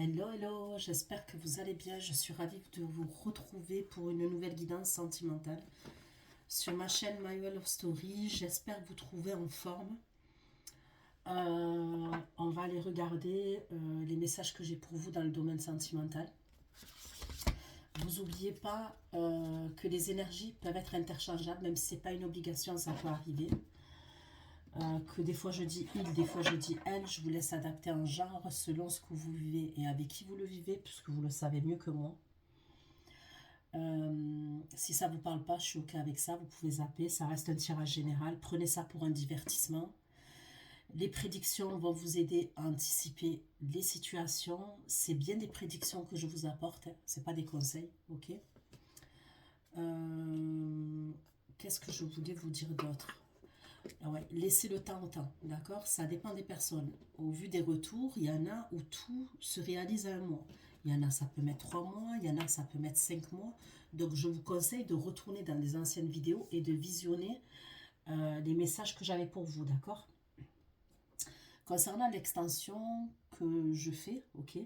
Hello, hello, j'espère que vous allez bien. Je suis ravie de vous retrouver pour une nouvelle guidance sentimentale sur ma chaîne My Way of Story. J'espère vous trouver en forme. On va aller regarder les messages que j'ai pour vous dans le domaine sentimental. Vous n'oubliez pas que les énergies peuvent être interchangeables, même si ce n'est pas une obligation, ça peut arriver. Que des fois je dis il, des fois je dis elle, je vous laisse adapter un genre selon ce que vous vivez et avec qui vous le vivez, puisque vous le savez mieux que moi. Si ça ne vous parle pas, je suis ok avec ça, vous pouvez zapper, ça reste un tirage général, prenez ça pour un divertissement. Les prédictions vont vous aider à anticiper les situations, c'est bien des prédictions que je vous apporte, hein. C'est pas des conseils, ok. Qu'est-ce que je voulais vous dire d'autre? Ouais, laissez le temps au temps, d'accord? Ça dépend des personnes. Au vu des retours, il y en a où tout se réalise à un mois. Il y en a, ça peut mettre 3 mois, il y en a, ça peut mettre 5 mois. Donc, je vous conseille de retourner dans les anciennes vidéos et de visionner les messages que j'avais pour vous, d'accord? Concernant l'extension que je fais, ok?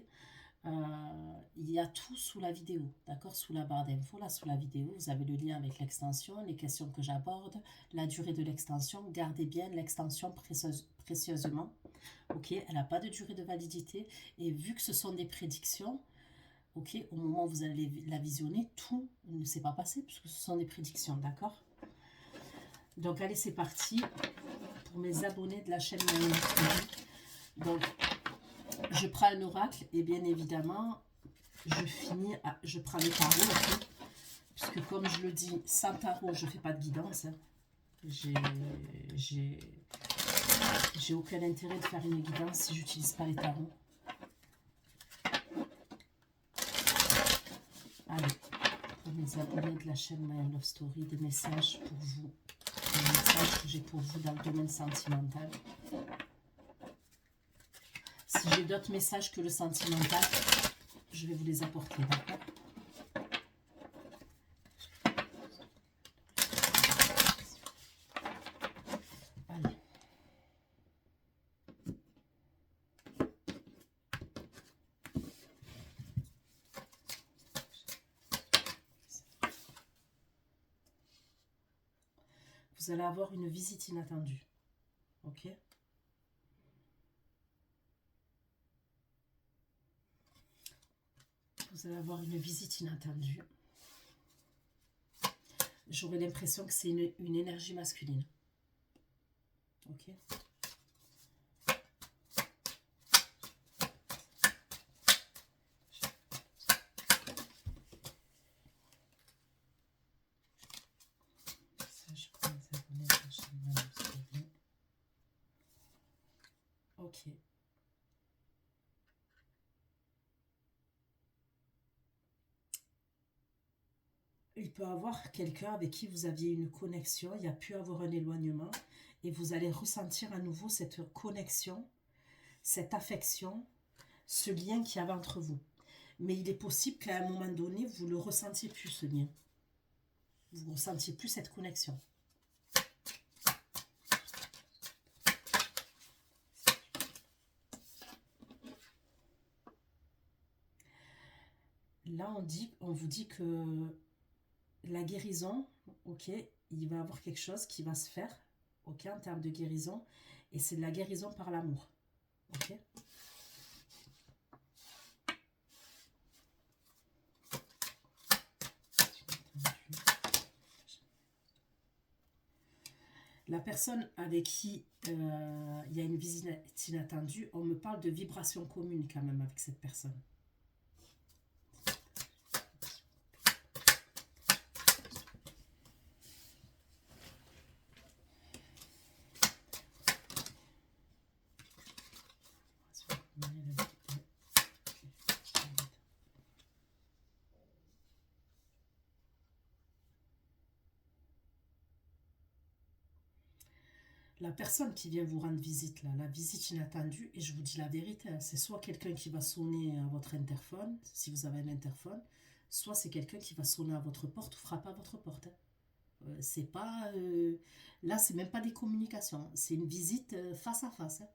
Il y a tout sous la vidéo, d'accord? Sous la barre d'infos, là, sous la vidéo, vous avez le lien avec l'extension, les questions que j'aborde, la durée de l'extension. Gardez bien l'extension précieusement, ok? Elle n'a pas de durée de validité. Et vu que ce sont des prédictions, ok, au moment où vous allez la visionner, tout ne s'est pas passé, puisque ce sont des prédictions, d'accord? Donc, allez, c'est parti pour mes abonnés de la chaîne Marie. Donc, je prends un oracle et bien évidemment, je prends le tarot, okay, puisque comme je le dis, sans tarot, je ne fais pas de guidance. Hein. J'ai aucun intérêt de faire une guidance si j'utilise pas les tarots. Allez, pour mes abonnés de la chaîne My Love Story, des messages pour vous, des messages que j'ai pour vous dans le domaine sentimental. Si j'ai d'autres messages que le sentimental, je vais vous les apporter, d'accord? Allez. Vous allez avoir une visite inattendue, ok? Vous allez avoir une visite inattendue. J'aurais l'impression que c'est une énergie masculine. Ok. Ok. Il peut y avoir quelqu'un avec qui vous aviez une connexion, il y a pu avoir un éloignement, et vous allez ressentir à nouveau cette connexion, cette affection, ce lien qu'il y avait entre vous. Mais il est possible qu'à un moment donné, vous ne le ressentiez plus, ce lien. Vous ne ressentiez plus cette connexion. Là, on vous dit que la guérison, ok, il va y avoir quelque chose qui va se faire, ok, en termes de guérison, et c'est de la guérison par l'amour, ok. La personne avec qui il y a une visite inattendue, on me parle de vibration commune quand même avec cette personne. La personne qui vient vous rendre visite, là, la visite inattendue, et je vous dis la vérité, hein, c'est soit quelqu'un qui va sonner à votre interphone, si vous avez un interphone, soit c'est quelqu'un qui va sonner à votre porte ou frapper à votre porte. Hein. C'est pas... là, c'est même pas des communications, c'est une visite face à face. Hein.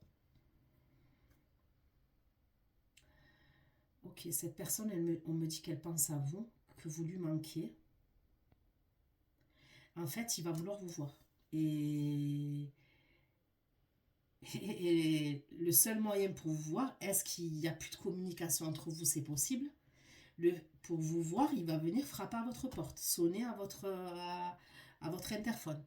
Ok, cette personne, on me dit qu'elle pense à vous, que vous lui manquez. En fait, il va vouloir vous voir. Et, et le seul moyen pour vous voir, est-ce qu'il n'y a plus de communication entre vous, c'est possible. Pour vous voir, il va venir frapper à votre porte, sonner à votre interphone.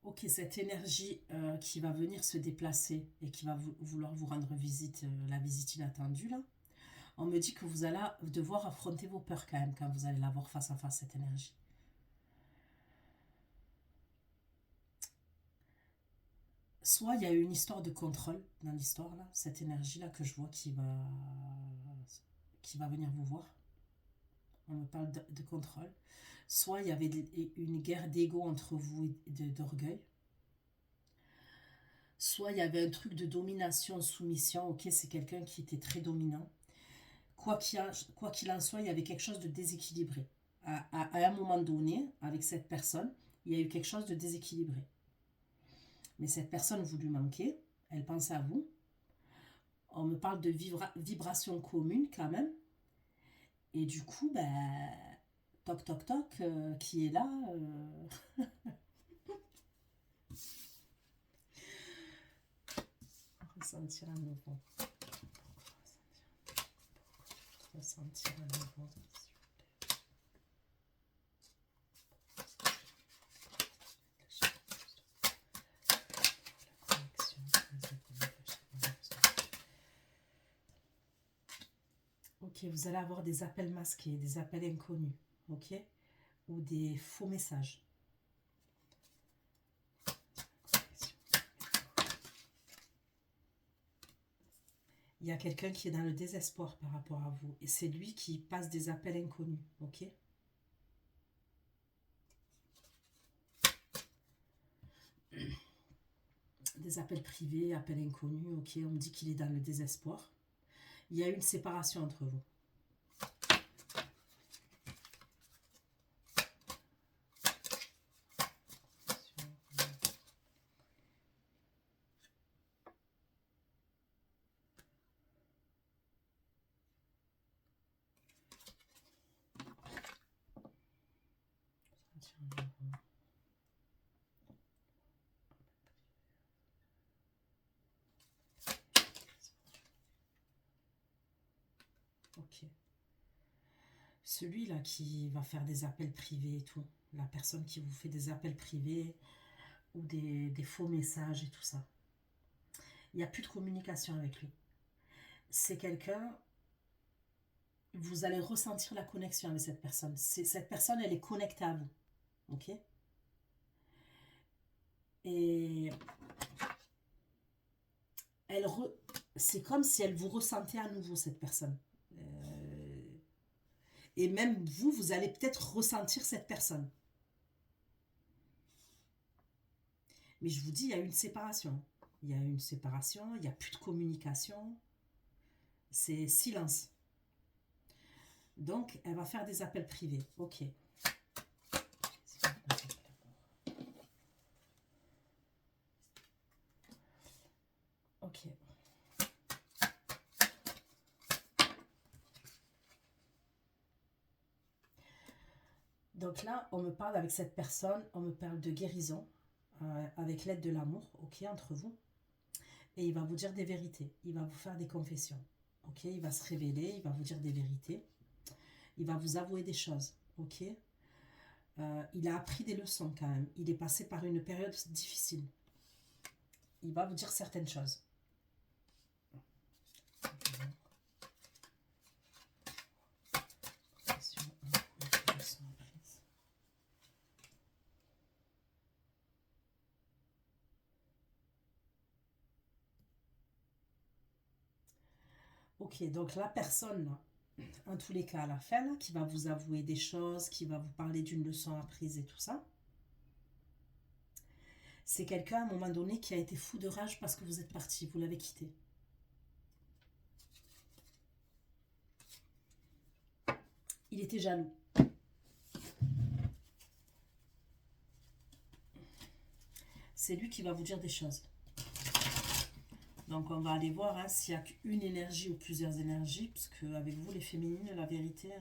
Ok, cette énergie qui va venir se déplacer et qui va vouloir vous rendre visite, la visite inattendue, là, on me dit que vous allez devoir affronter vos peurs quand même, quand vous allez la voir face à face, cette énergie. Soit il y a une histoire de contrôle dans l'histoire, là, cette énergie-là que je vois qui va venir vous voir. On me parle de contrôle. Soit il y avait une guerre d'ego entre vous et d'orgueil. Soit il y avait un truc de domination, soumission. Ok, c'est quelqu'un qui était très dominant. Quoi qu'il en soit, il y avait quelque chose de déséquilibré. À un moment donné, avec cette personne, il y a eu quelque chose de déséquilibré. Mais cette personne, vous lui manquez, elle pense à vous. On me parle de vibration commune quand même. Et du coup, ben, toc toc toc, qui est là ressentir à nouveau. Ressentir à nouveau. Ok, vous allez avoir des appels masqués, des appels inconnus, ok, ou des faux messages. Il y a quelqu'un qui est dans le désespoir par rapport à vous, et c'est lui qui passe des appels inconnus, ok. Des appels privés, appels inconnus, ok, on me dit qu'il est dans le désespoir. Il y a eu une séparation entre vous. Ok. Celui-là qui va faire des appels privés et tout, la personne qui vous fait des appels privés ou des faux messages et tout ça, il n'y a plus de communication avec lui. C'est quelqu'un, vous allez ressentir la connexion avec cette personne. Cette personne, elle est connectée à vous. Ok. Et c'est comme si elle vous ressentait à nouveau, cette personne. Et même vous, vous allez peut-être ressentir cette personne. Mais je vous dis, il y a une séparation. Il y a une séparation, il n'y a plus de communication. C'est silence. Donc, elle va faire des appels privés. Ok. Ok. Donc là, on me parle avec cette personne, on me parle de guérison, avec l'aide de l'amour, ok, entre vous. Et il va vous dire des vérités, il va vous faire des confessions, ok, il va se révéler, il va vous dire des vérités, il va vous avouer des choses, ok. Il a appris des leçons quand même, il est passé par une période difficile. Il va vous dire certaines choses. Ok, donc la personne, en tous les cas à la fin, là, qui va vous avouer des choses, qui va vous parler d'une leçon apprise et tout ça, c'est quelqu'un à un moment donné qui a été fou de rage parce que vous êtes parti, vous l'avez quitté. Il était jaloux. C'est lui qui va vous dire des choses. Donc on va aller voir hein, s'il n'y a qu'une énergie ou plusieurs énergies, parce qu'avec vous les féminines, la vérité,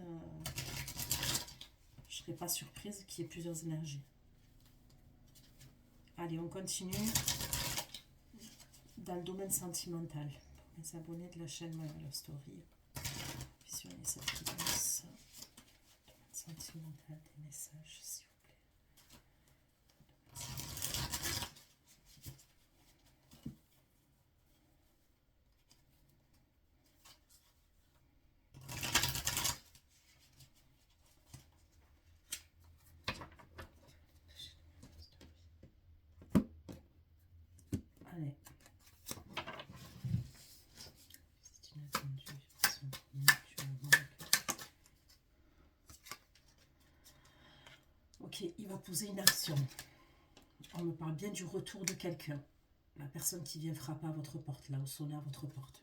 je ne serais pas surprise qu'il y ait plusieurs énergies. Allez, on continue dans le domaine sentimental. Pour les abonnés de la chaîne My Love Story, visionnez cette guidance. Domaine sentimental, des messages, s'il vous plaît. Allez. C'est inattendu. Ok, il va poser une action. On me parle bien du retour de quelqu'un. La personne qui vient frapper à votre porte, là, ou sonner à votre porte.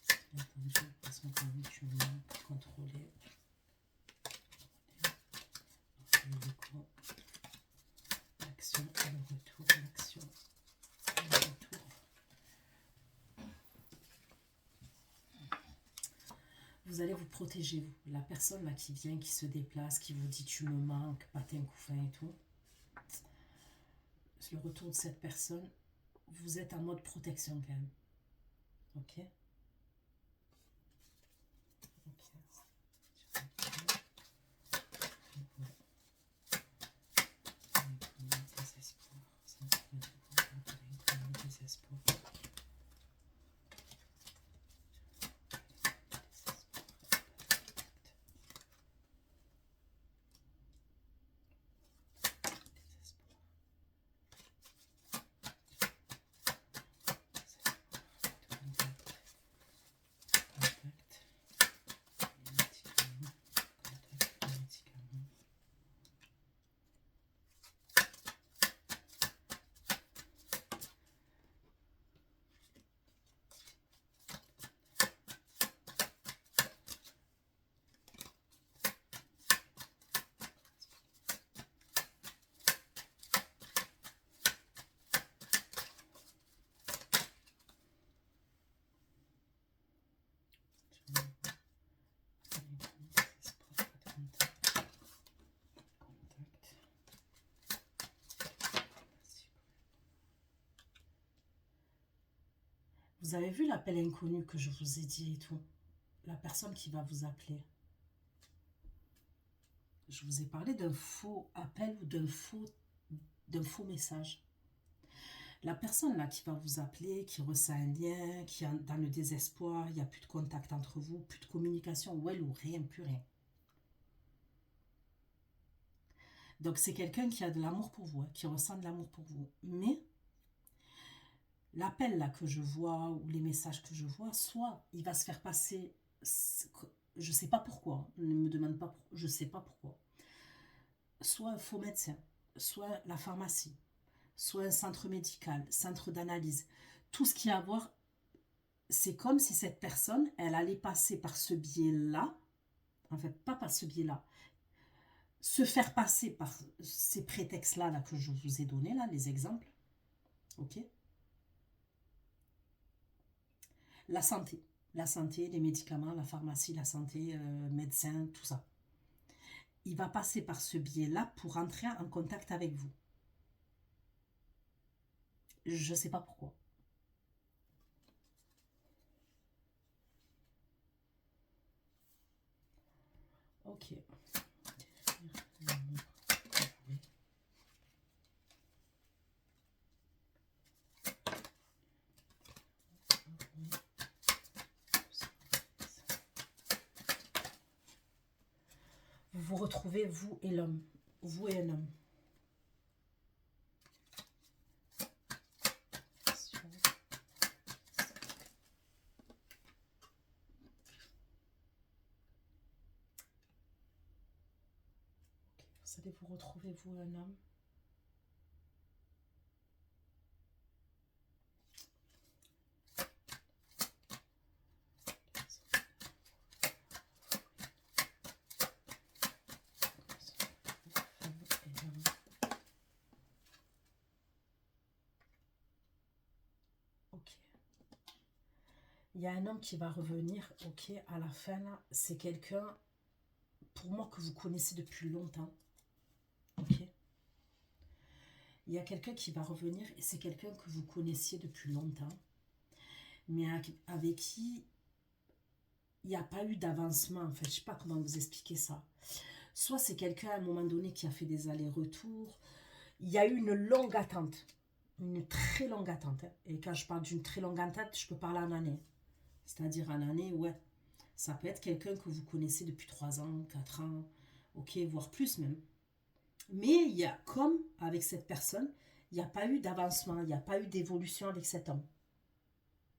C'est inattendu. Façon conventuellement pour contrôler. L'action et le retour. L'action et le retour. Vous allez vous protéger, vous. La personne là qui vient, qui se déplace, qui vous dit tu me manques, patin, couffin et tout. Le retour de cette personne, vous êtes en mode protection quand même. Ok. Vous avez vu l'appel inconnu que je vous ai dit et tout? La personne qui va vous appeler. Je vous ai parlé d'un faux appel ou d'un faux message. La personne là qui va vous appeler, qui ressent un lien, qui est dans le désespoir, il n'y a plus de contact entre vous, plus de communication, ou elle ou rien, plus rien. Donc c'est quelqu'un qui a de l'amour pour vous, hein, qui ressent de l'amour pour vous. Mais l'appel là que je vois, ou les messages que je vois, soit il va se faire passer, je ne sais pas pourquoi, ne me demande pas, je ne sais pas pourquoi, soit un faux médecin, soit la pharmacie, soit un centre médical, centre d'analyse, tout ce qui a à voir, c'est comme si cette personne, elle allait passer par ce biais-là, en fait, pas par ce biais-là, se faire passer par ces prétextes-là là, que je vous ai donnés, là, les exemples, ok? La santé, les médicaments, la pharmacie, la santé, médecin, tout ça. Il va passer par ce biais-là pour entrer en contact avec vous. Je ne sais pas pourquoi. Ok. Vous vous retrouvez, vous et l'homme. Vous et un homme. Vous allez vous retrouver, vous et un homme. Il y a un homme qui va revenir, ok, à la fin, là, c'est quelqu'un, pour moi, que vous connaissez depuis longtemps, ok. Il y a quelqu'un qui va revenir et c'est quelqu'un que vous connaissiez depuis longtemps, mais avec qui il n'y a pas eu d'avancement, en fait. Je ne sais pas comment vous expliquer ça. Soit c'est quelqu'un à un moment donné qui a fait des allers-retours. Il y a eu une longue attente. Une très longue attente. Hein. Et quand je parle d'une très longue attente, je peux parler en année. C'est-à-dire en année, ouais. Ça peut être quelqu'un que vous connaissez depuis 3 ans, 4 ans, ok, voire plus même. Mais il y a, comme avec cette personne, il n'y a pas eu d'avancement, il n'y a pas eu d'évolution avec cet homme.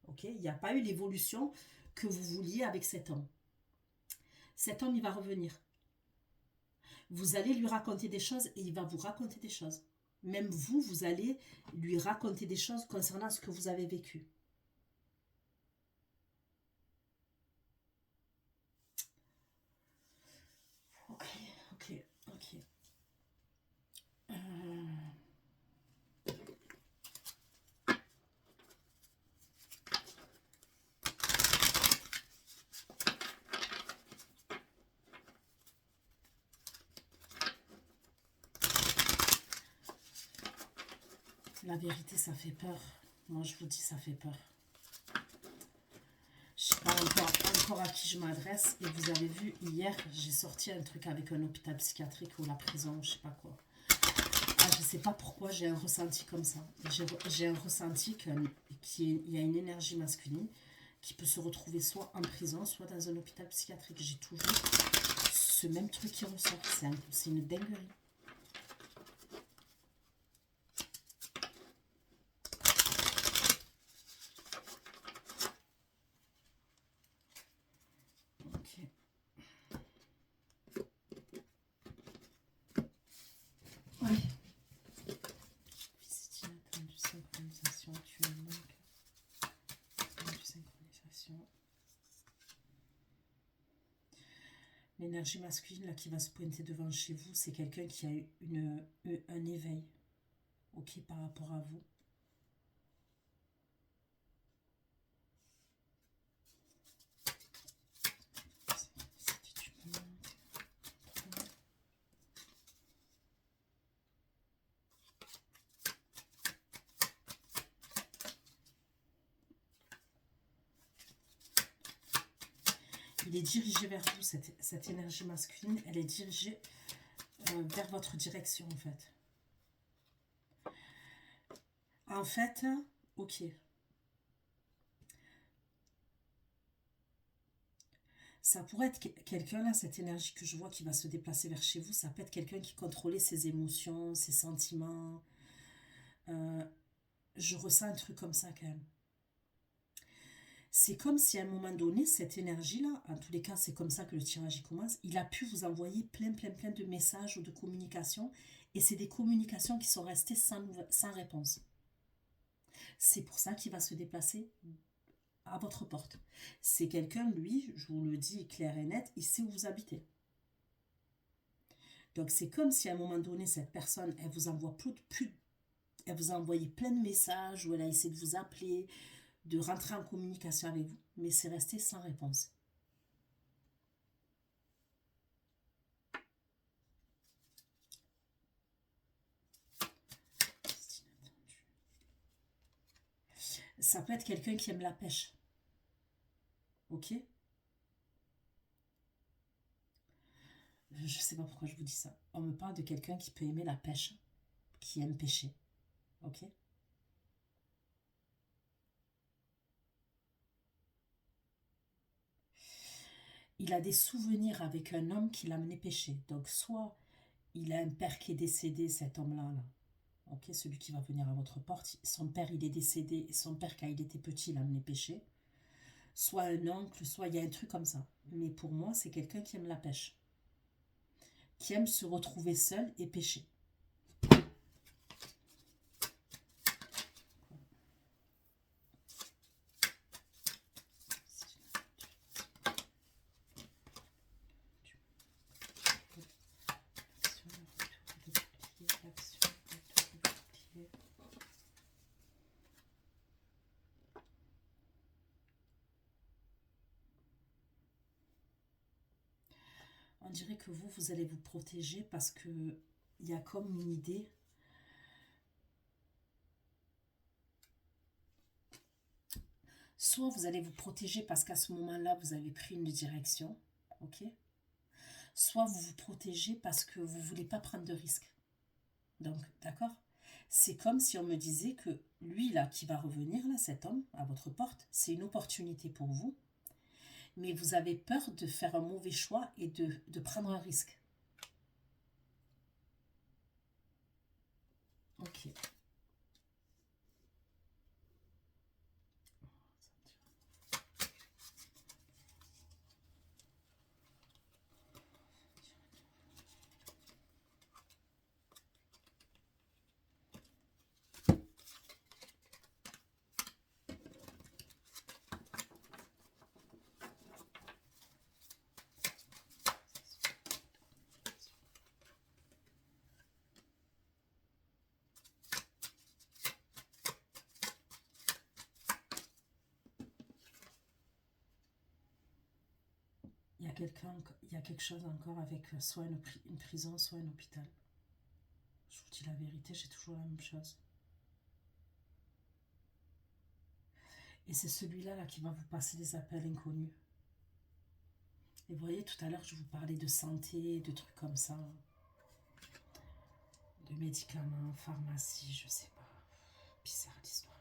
Ok, il n'y a pas eu l'évolution que vous vouliez avec cet homme. Cet homme, il va revenir. Vous allez lui raconter des choses et il va vous raconter des choses. Même vous, vous allez lui raconter des choses concernant ce que vous avez vécu. Ok, ok, ok. La vérité, ça fait peur. Moi, je vous dis, ça fait peur. Je ne sais pas encore à qui je m'adresse. Et vous avez vu, hier, j'ai sorti un truc avec un hôpital psychiatrique ou la prison, je ne sais pas quoi. Ah, je ne sais pas pourquoi j'ai un ressenti comme ça. J'ai un ressenti qu'il y a une énergie masculine qui peut se retrouver soit en prison, soit dans un hôpital psychiatrique. J'ai toujours ce même truc qui ressort. C'est une dinguerie. Ok. Ouais. Visite inattendue, synchronisation actuelle. Synchronisation. L'énergie masculine là, qui va se pointer devant chez vous, c'est quelqu'un qui a eu un éveil, ok, par rapport à vous. Il est dirigé vers vous, cette énergie masculine, elle est dirigée vers votre direction, en fait. En fait, ok. Ça pourrait être quelqu'un, là, cette énergie que je vois qui va se déplacer vers chez vous, ça peut être quelqu'un qui contrôlait ses émotions, ses sentiments. Je ressens un truc comme ça, quand même. C'est comme si à un moment donné, cette énergie-là, en tous les cas, c'est comme ça que le tirage commence, il a pu vous envoyer plein de messages ou de communications, et c'est des communications qui sont restées sans réponse. C'est pour ça qu'il va se déplacer à votre porte. C'est quelqu'un, lui, je vous le dis clair et net, il sait où vous habitez. Donc c'est comme si à un moment donné, cette personne, elle vous envoie elle vous a envoyé plein de messages, ou elle a essayé de vous appeler, de rentrer en communication avec vous, mais c'est resté sans réponse. Ça peut être quelqu'un qui aime la pêche. Ok? Je sais pas pourquoi je vous dis ça. On me parle de quelqu'un qui peut aimer la pêche, qui aime pêcher. Ok? Il a des souvenirs avec un homme qui l'a amené pêcher. Donc soit il a un père qui est décédé, cet homme-là, là. Ok, celui qui va venir à votre porte, son père il est décédé, et son père quand il était petit l'a amené pêcher. Soit un oncle, soit il y a un truc comme ça. Mais pour moi, c'est quelqu'un qui aime la pêche. Qui aime se retrouver seul et pêcher. On dirait que vous allez vous protéger parce que il y a comme une idée. Soit vous allez vous protéger parce qu'à ce moment-là, vous avez pris une direction, ok? Soit vous vous protégez parce que vous ne voulez pas prendre de risques. Donc, d'accord? C'est comme si on me disait que lui, là, qui va revenir, là, cet homme, à votre porte, c'est une opportunité pour vous, mais vous avez peur de faire un mauvais choix et de prendre un risque. Ok. Il y a quelque chose encore avec soit une prison, soit un hôpital. Je vous dis la vérité, j'ai toujours la même chose. Et c'est celui-là là, qui va vous passer des appels inconnus. Et vous voyez, tout à l'heure, je vous parlais de santé, de trucs comme ça. De médicaments, pharmacie, je sais pas. Bizarre l'histoire.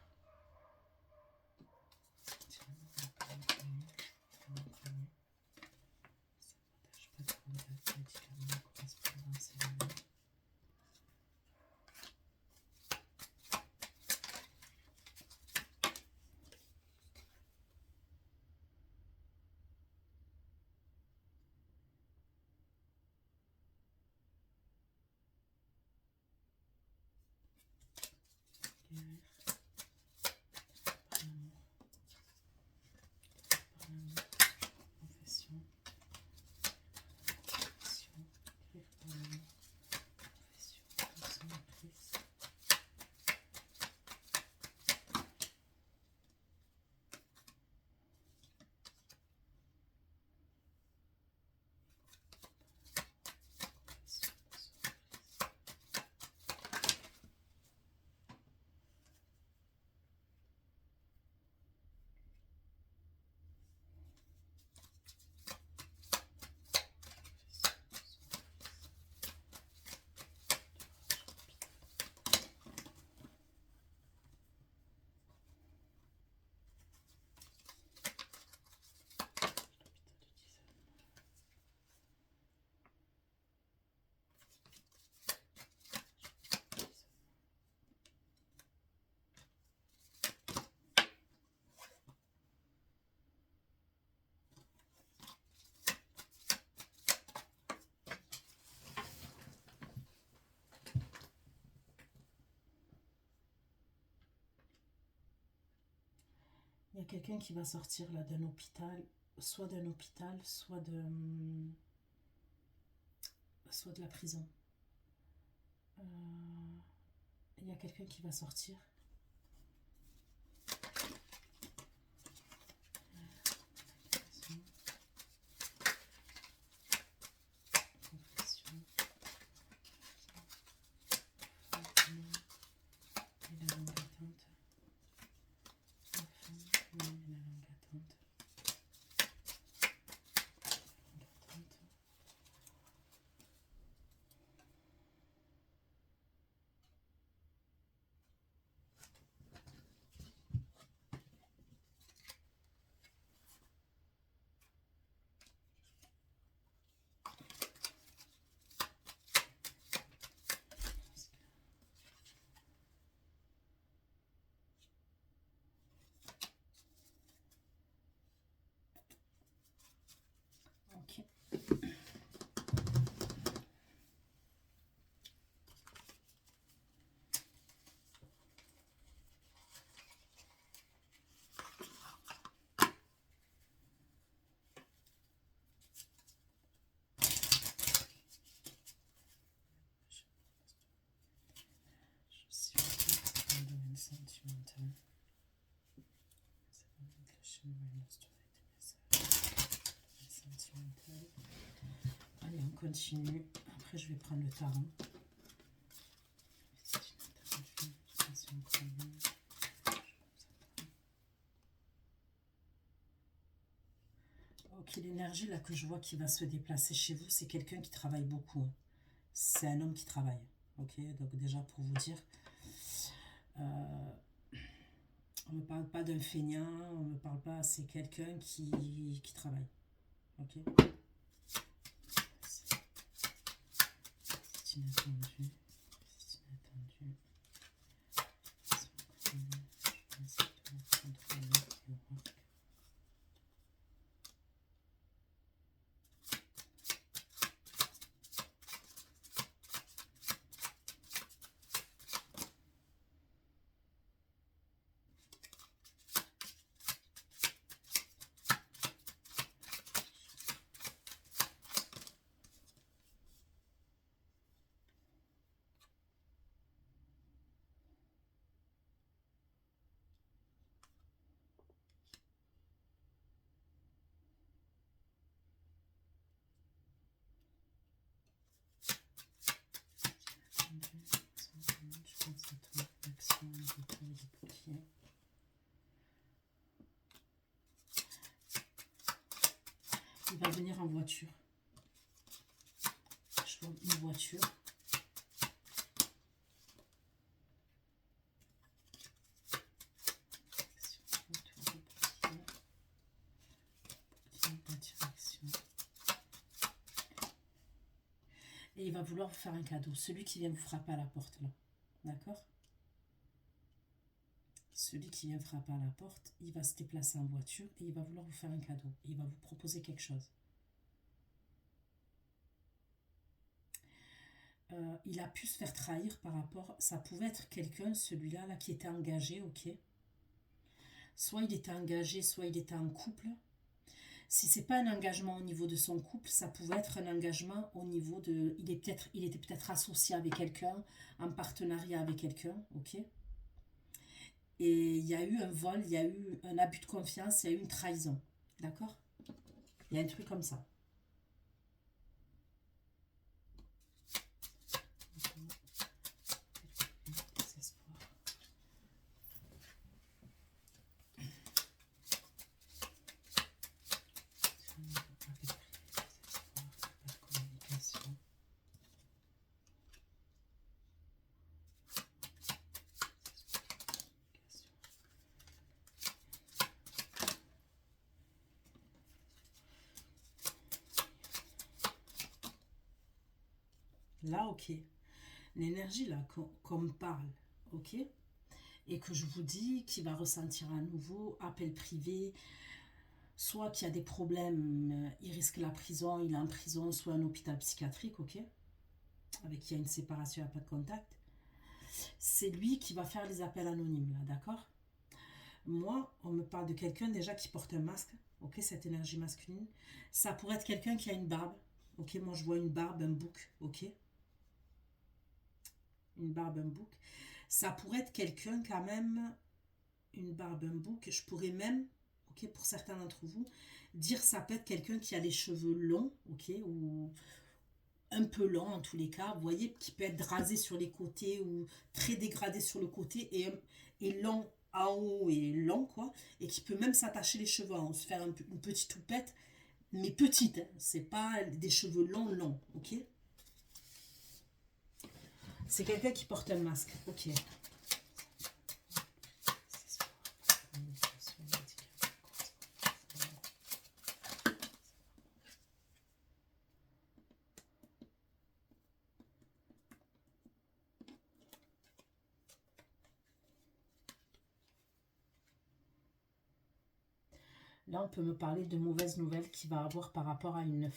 Il y a quelqu'un qui va sortir là d'un hôpital, soit soit de la prison. Il y a quelqu'un qui va sortir. continue. Après, je vais prendre le tarot. Ok, l'énergie là que je vois qui va se déplacer chez vous, c'est quelqu'un qui travaille beaucoup, hein. C'est un homme qui travaille. Ok, donc déjà pour vous dire, on ne me parle pas d'un feignant, on ne me parle pas, c'est quelqu'un qui travaille. Ok. C'est inattendu. C'est inattendu. Il va venir en voiture. Je vois une voiture. Et il va vouloir vous faire un cadeau. Celui qui vient vous frapper à la porte là. D'accord? Celui qui vient frapper à la porte, il va se déplacer en voiture et il va vouloir vous faire un cadeau. Et il va vous proposer quelque chose. Il a pu se faire trahir par rapport... Ça pouvait être quelqu'un, celui-là, là, qui était engagé, ok? Soit il était engagé, soit il était en couple. Si c'est pas un engagement au niveau de son couple, ça pouvait être un engagement au niveau de... Il était peut-être associé avec quelqu'un, en partenariat avec quelqu'un, ok? Et il y a eu un vol, il y a eu un abus de confiance, il y a eu une trahison, d'accord? Il y a un truc comme ça. Là, ok. L'énergie, là, qu'on me parle, ok? Et que je vous dis qu'il va ressentir à nouveau appel privé, soit qu'il y a des problèmes, il risque la prison, il est en prison, soit un hôpital psychiatrique, ok? Avec qui il y a une séparation, il n'y a pas de contact. C'est lui qui va faire les appels anonymes, là, d'accord? Moi, on me parle de quelqu'un déjà qui porte un masque, ok? Cette énergie masculine. Ça pourrait être quelqu'un qui a une barbe, ok? Moi, je vois une barbe, un bouc, ok? Une barbe, un bouc. Ça pourrait être quelqu'un quand même, une barbe, un bouc. Je pourrais même, ok, pour certains d'entre vous, dire ça peut être quelqu'un qui a les cheveux longs, ok, ou un peu longs en tous les cas. Vous voyez, qui peut être rasé sur les côtés ou très dégradé sur le côté et long en haut et long, quoi. Et qui peut même s'attacher les cheveux en haut, se faire une petite toupette, mais petite, hein. C'est pas des cheveux longs, longs, ok. C'est quelqu'un qui porte un masque, ok. Là, on peut me parler de mauvaises nouvelles qu'il va avoir par rapport à une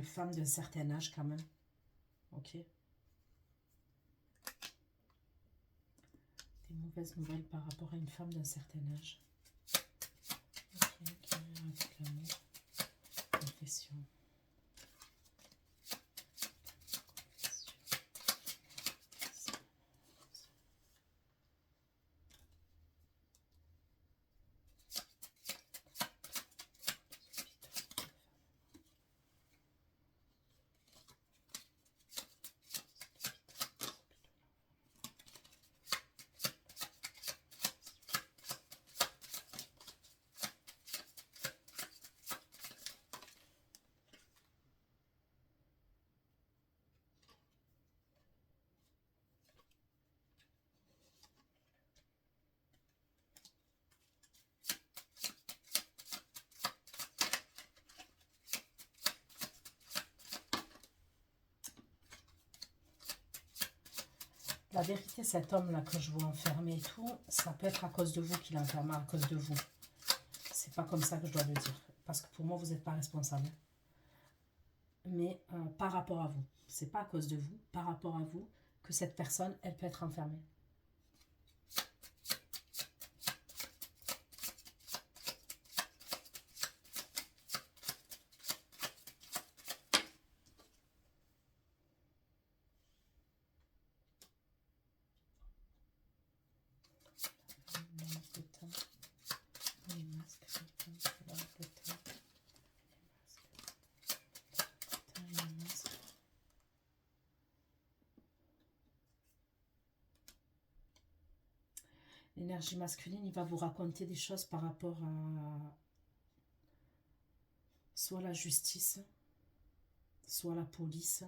femme d'un certain âge quand même. Ok. Des mauvaises nouvelles par rapport à une femme d'un certain âge. Ok, qui vient avec l'amour. Confession. La vérité, cet homme-là que je vois enfermé et tout, ça peut être à cause de vous qu'il est enfermé, à cause de vous. C'est pas comme ça que je dois le dire. Parce que pour moi, vous n'êtes pas responsable. Mais par rapport à vous. C'est pas à cause de vous, par rapport à vous, que cette personne, elle peut être enfermée. L'énergie masculine, il va vous raconter des choses par rapport à soit la justice, soit la police,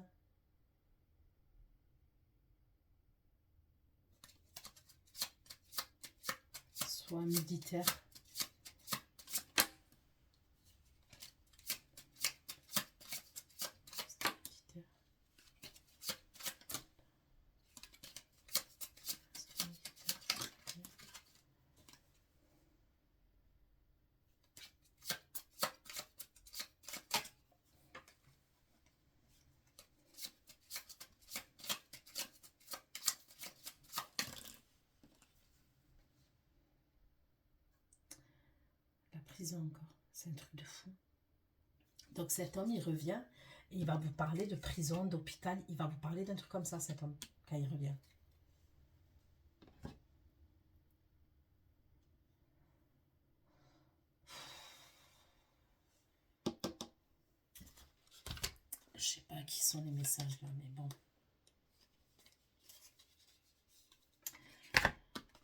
soit un militaire. Prison encore, c'est un truc de fou. Donc cet homme, il revient et il va vous parler de prison, d'hôpital, il va vous parler d'un truc comme ça, cet homme, quand il revient. Je sais pas qui sont les messages là, mais bon.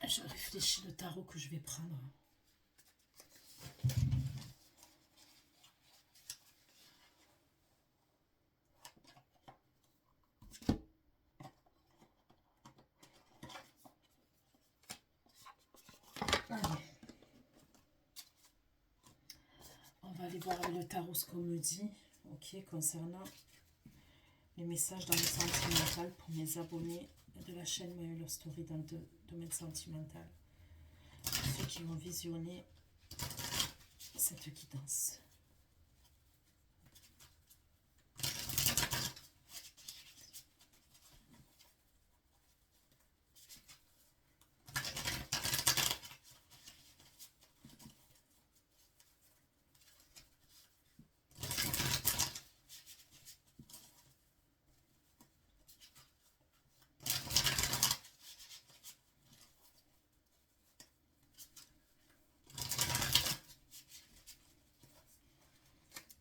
Je réfléchis le tarot que je vais prendre. Allez. On va aller voir le tarot ce qu'on me dit, ok, concernant les messages dans le sentimental pour mes abonnés de la chaîne My Love Story dans le domaine sentimental. Ceux qui vont visionner cette guidance.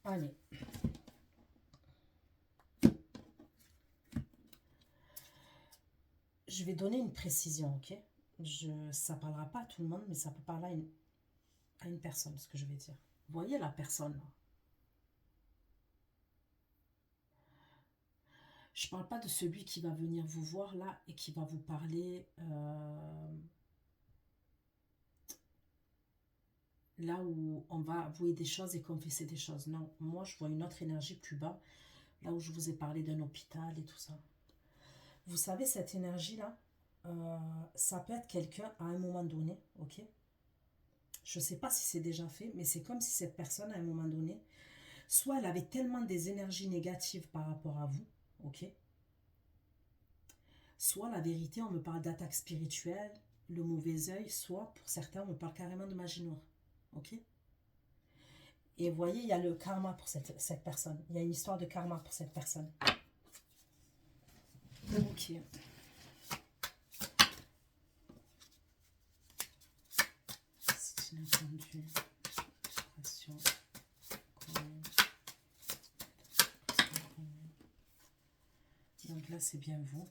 Allez. Je vais donner une précision, ok? Ça ne parlera pas à tout le monde, mais ça peut parler à une personne, ce que je vais dire. Vous voyez la personne là? Je ne parle pas de celui qui va venir vous voir là et qui va vous parler là où on va avouer des choses et confesser des choses. Non, moi je vois une autre énergie plus bas, là où je vous ai parlé d'un hôpital et tout ça. Vous savez, cette énergie-là, ça peut être quelqu'un à un moment donné, ok? Je ne sais pas si c'est déjà fait, mais c'est comme si cette personne, à un moment donné, soit elle avait tellement des énergies négatives par rapport à vous, ok? Soit la vérité, on me parle d'attaque spirituelle, le mauvais œil, soit pour certains, on me parle carrément de magie noire, ok? Et vous voyez, il y a le karma pour cette personne. Il y a une histoire de karma pour cette personne. Ok. C'est inattendu. Donc là, c'est bien vous.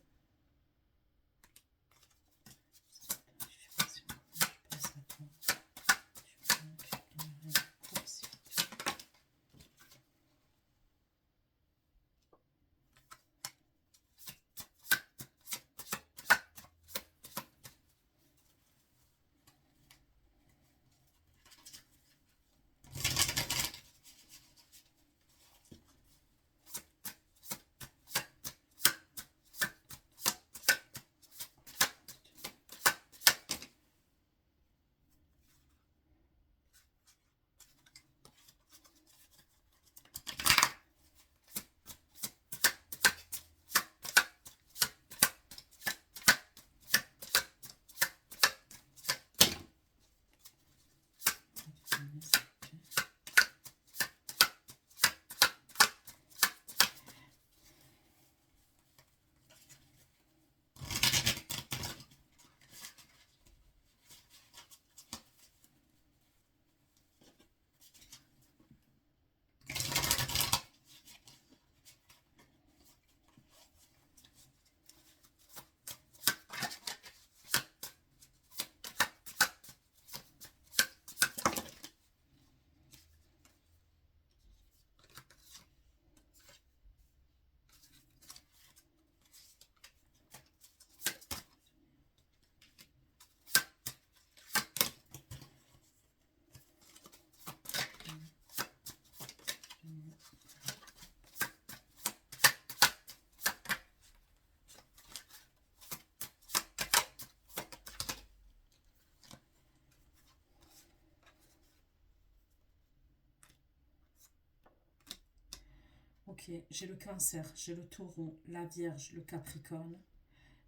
Ok, j'ai le cancer, j'ai le taureau, la vierge, le capricorne,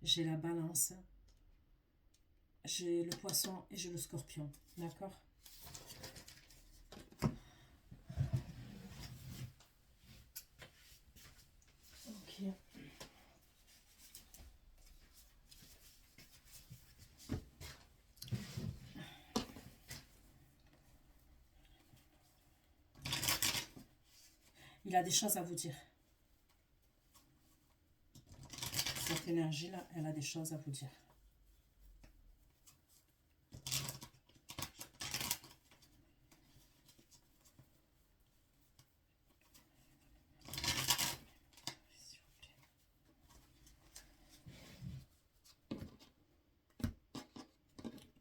j'ai la balance, j'ai le poisson et j'ai le scorpion. D'accord? Ok. Il a des choses à vous dire. Cette énergie-là, elle a des choses à vous dire.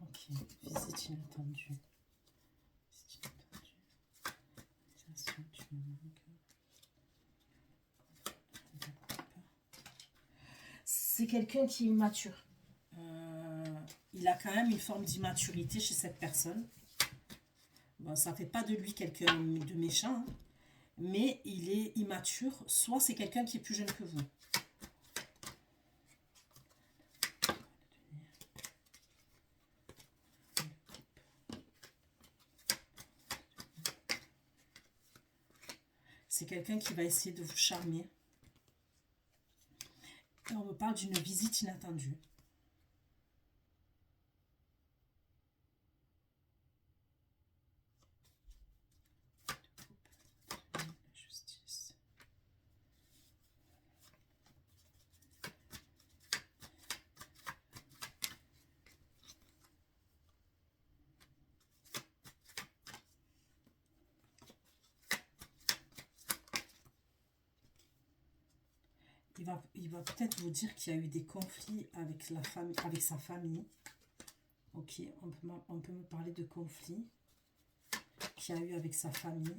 Ok, visite inattendue. Visite inattendue. Réalisation du manque. C'est quelqu'un qui est immature. Il a quand même une forme d'immaturité chez cette personne. Bon, ça ne fait pas de lui quelqu'un de méchant, hein, mais il est immature. Soit c'est quelqu'un qui est plus jeune que vous. C'est quelqu'un qui va essayer de vous charmer. Et on me parle d'une visite inattendue. Justice. Il va peut-être vous dire qu'il y a eu des conflits avec la famille, avec sa famille. Ok, on peut me parler de conflits qu'il y a eu avec sa famille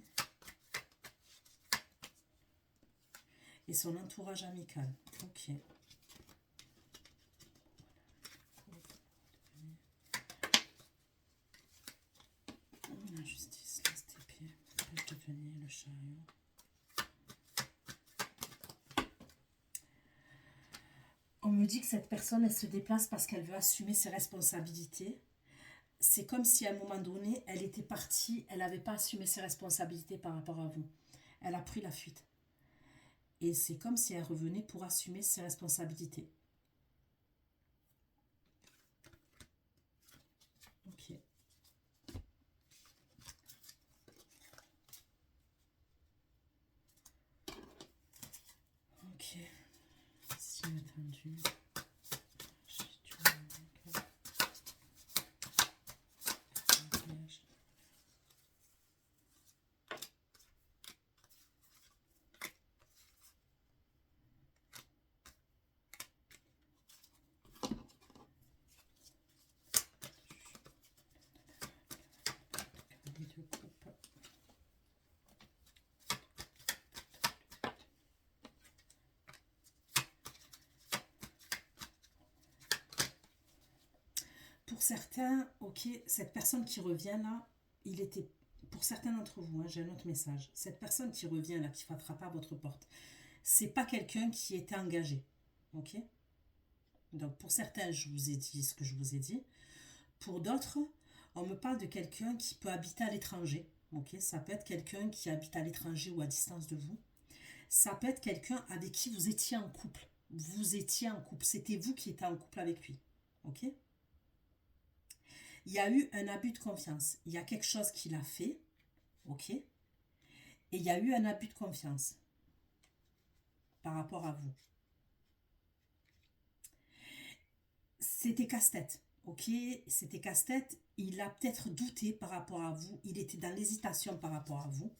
et son entourage amical. Ok. La justice, laisse tes pieds, pêche de venir, le chariot. On me dit que cette personne, elle se déplace parce qu'elle veut assumer ses responsabilités. C'est comme si à un moment donné, elle était partie, elle n'avait pas assumé ses responsabilités par rapport à vous. Elle a pris la fuite. Et c'est comme si elle revenait pour assumer ses responsabilités. Ok. Ok. Si attendu. Pour certains, ok, cette personne qui revient là, il était, pour certains d'entre vous, hein, j'ai un autre message, cette personne qui revient là, qui ne frappera pas à votre porte, c'est pas quelqu'un qui était engagé, ok. Donc pour certains, je vous ai dit ce que je vous ai dit. Pour d'autres, on me parle de quelqu'un qui peut habiter à l'étranger, ok. Ça peut être quelqu'un qui habite à l'étranger ou à distance de vous. Ça peut être quelqu'un avec qui vous étiez en couple. Vous étiez en couple, c'était vous qui étiez en couple avec lui, ok. Il y a eu un abus de confiance. Il y a quelque chose qu'il a fait, ok. Et il y a eu un abus de confiance par rapport à vous. C'était casse-tête, ok. C'était casse-tête. Il a peut-être douté par rapport à vous. Il était dans l'hésitation par rapport à vous.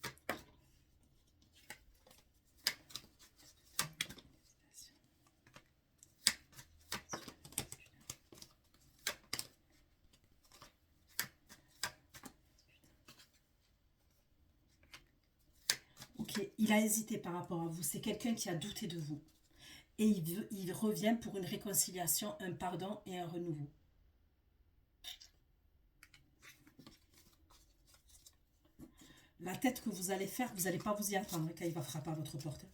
Ok, il a hésité par rapport à vous. C'est quelqu'un qui a douté de vous. Et il revient pour une réconciliation, un pardon et un renouveau. La tête que vous allez faire, vous n'allez pas vous y attendre quand il va frapper à votre porte.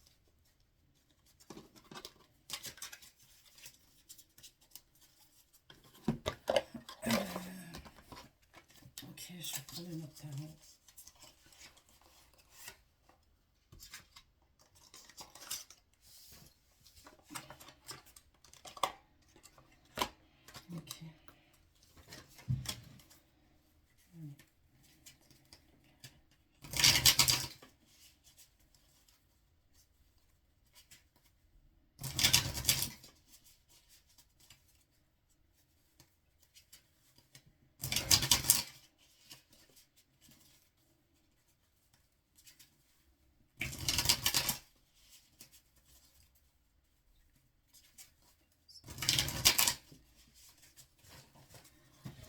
Ok, je vais prendre une autre tarot. Ok.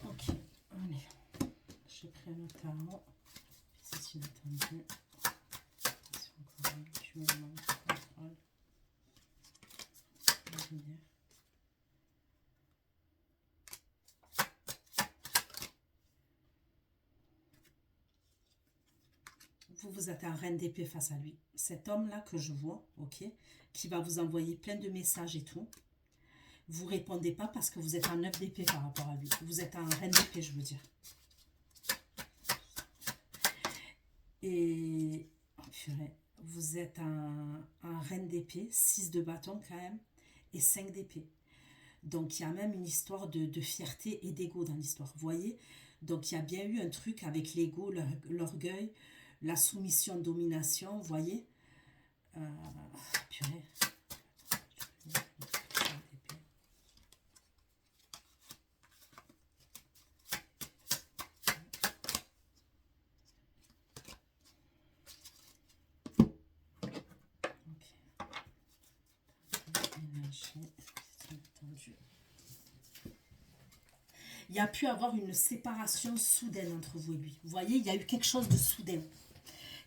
Ok, allez. J'ai pris un autre tarot. C'est inattendu. C'est encore un mutuellement contrôle. Vous êtes un reine d'épée face à lui. Cet homme-là que je vois, ok, qui va vous envoyer plein de messages et tout, vous répondez pas parce que vous êtes un œuf d'épée par rapport à lui. Vous êtes un reine d'épée, je veux dire. Et oh, purée, vous êtes un reine d'épée, 6 de bâton quand même, et 5 d'épée. Donc il y a même une histoire de fierté et d'ego dans l'histoire, vous voyez. Donc il y a bien eu un truc avec l'ego, l'orgueil, la soumission, domination, vous voyez. Purée. Il y a pu avoir une séparation soudaine entre vous et lui. Vous voyez, il y a eu quelque chose de soudain